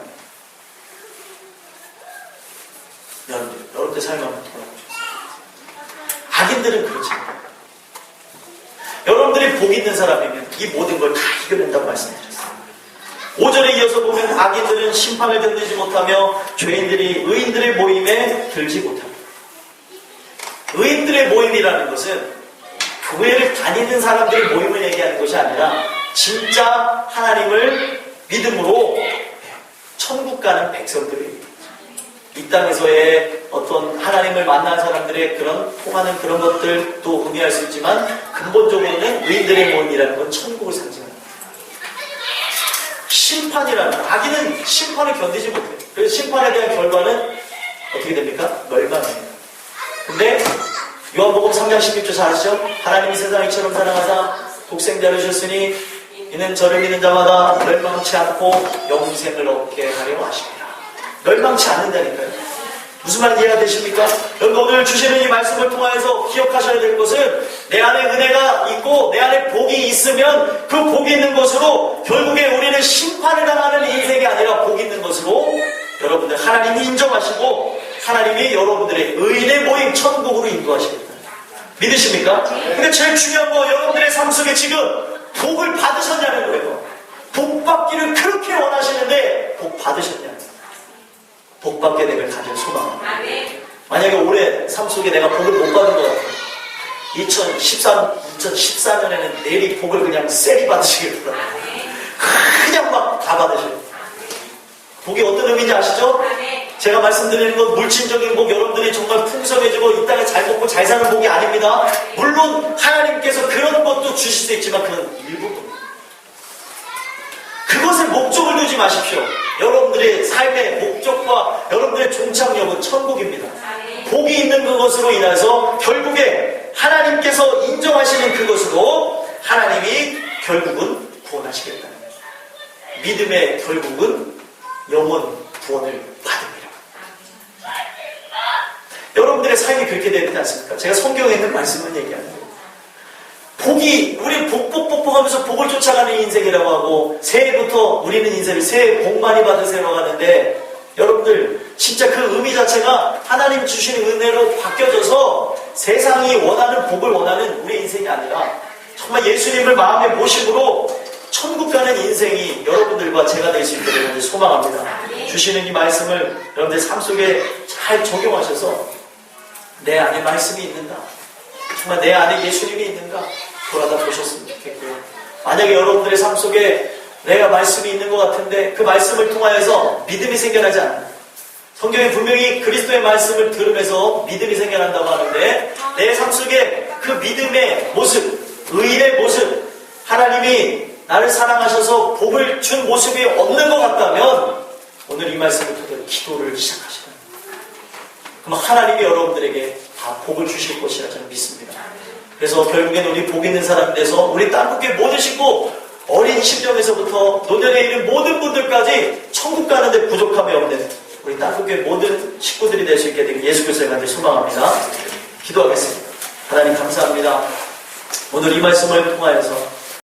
여러분들 삶을 한번 돌아보십시오. 악인들은 그렇지 않아요. 여러분들이 복 있는 사람이면 이 모든 걸 다 이겨낸다고 말씀드렸어요. 5절에 이어서 보면 악인들은 심판을 견디지 못하며 죄인들이 의인들의 모임에 들지 못합니다. 의인들의 모임이라는 것은 교회를 다니는 사람들의 모임을 얘기하는 것이 아니라 진짜 하나님을 믿음으로 천국 가는 백성들이 이 땅에서의 어떤 하나님을 만난 사람들의 그런 통하는 그런 것들도 의미할 수 있지만 근본적으로는 의인들의 모임이라는 건 천국을 상징합니다. 심판이라는 악인은 심판을 견디지 못해요. 그래서 심판에 대한 결과는 어떻게 됩니까? 멸망입니다. 근데 요한복음 3장 16절 잘 아시죠? 하나님이 세상을 이처럼 사랑하사 독생자를 주셨으니 이는 저를 믿는 자마다 멸망치 않고 영생을 얻게 하려 하십니다. 멸망치 않는다니까요. 무슨 말인지 이해가 되십니까? 여러분 오늘 주시는 이 말씀을 통해서 기억하셔야 될 것은 내 안에 은혜가 있고 내 안에 복이 있으면 그 복이 있는 것으로 결국에 우리는 심판을 당하는 인생이 아니라 복이 있는 것으로 여러분들 하나님이 인정하시고 하나님이 여러분들의 의인의 모임 천국으로 인도하시겠다. 믿으십니까? 근데 제일 중요한 거 여러분들의 삶 속에 지금 복을 받으셨냐는 거예요. 복 받기를 그렇게 원하시는데 복 받으셨냐는 거예요. 복 받게 되길 가진 소망. 만약에 올해 삶 속에 내가 복을 못 받은 것 같아요. 2014년에는 내리 복을 그냥 세리 받으시길 바랍니다. 그냥 막 다 받으셔요. 복이 어떤 의미인지 아시죠? 제가 말씀드리는 건 물질적인 복, 여러분들이 정말 풍성해지고 이 땅에 잘 먹고 잘 사는 복이 아닙니다. 물론 하나님께서 그런 것도 주실 수 있지만 그건 일부분. 그것에 목적을 두지 마십시오. 여러분들의 삶의 목적과 여러분들의 종착역은 천국입니다. 복이 있는 그것으로 인해서 결국에 하나님께서 인정하시는 그것으로 하나님이 결국은 구원하시겠다. 믿음의 결국은 영원 구원을 받습니다. 여러분들의 삶이 그렇게 되지 않습니까? 제가 성경에 있는 말씀을 얘기하는 거예요. 복이, 우리 복복복복 하면서 복을 쫓아가는 인생이라고 하고, 새해부터 우리는 인생을 새해 복 많이 받으세요라고 하는데, 여러분들, 진짜 그 의미 자체가 하나님 주시는 은혜로 바뀌어져서 세상이 원하는 복을 원하는 우리 인생이 아니라, 정말 예수님을 마음에 모심으로 천국 가는 인생이 여러분들과 제가 될 수 있기를 소망합니다. 주시는 이 말씀을 여러분들 삶 속에 잘 적용하셔서, 내 안에 말씀이 있는가? 정말 내 안에 예수님이 있는가? 돌아다 보셨으면 좋겠고요. 만약에 여러분들의 삶 속에 내가 말씀이 있는 것 같은데 그 말씀을 통하여서 믿음이 생겨나지 않는다. 성경에 분명히 그리스도의 말씀을 들으면서 믿음이 생겨난다고 하는데 내 삶 속에 그 믿음의 모습, 의인의 모습, 하나님이 나를 사랑하셔서 복을 준 모습이 없는 것 같다면 오늘 이 말씀을 토대로 기도를 시작하시는, 그럼 하나님이 여러분들에게 다 복을 주실 것이라 저는 믿습니다. 그래서 결국엔 우리 복 있는 사람이 돼서 우리 땅끝교회 모든 식구, 어린 심령에서부터 노년에 이른 모든 분들까지 천국 가는데 부족함이 없는 우리 땅끝교회 모든 식구들이 될 수 있게 되길 예수 그리스도의 간절히 소망합니다. 기도하겠습니다. 하나님 감사합니다. 오늘 이 말씀을 통하여서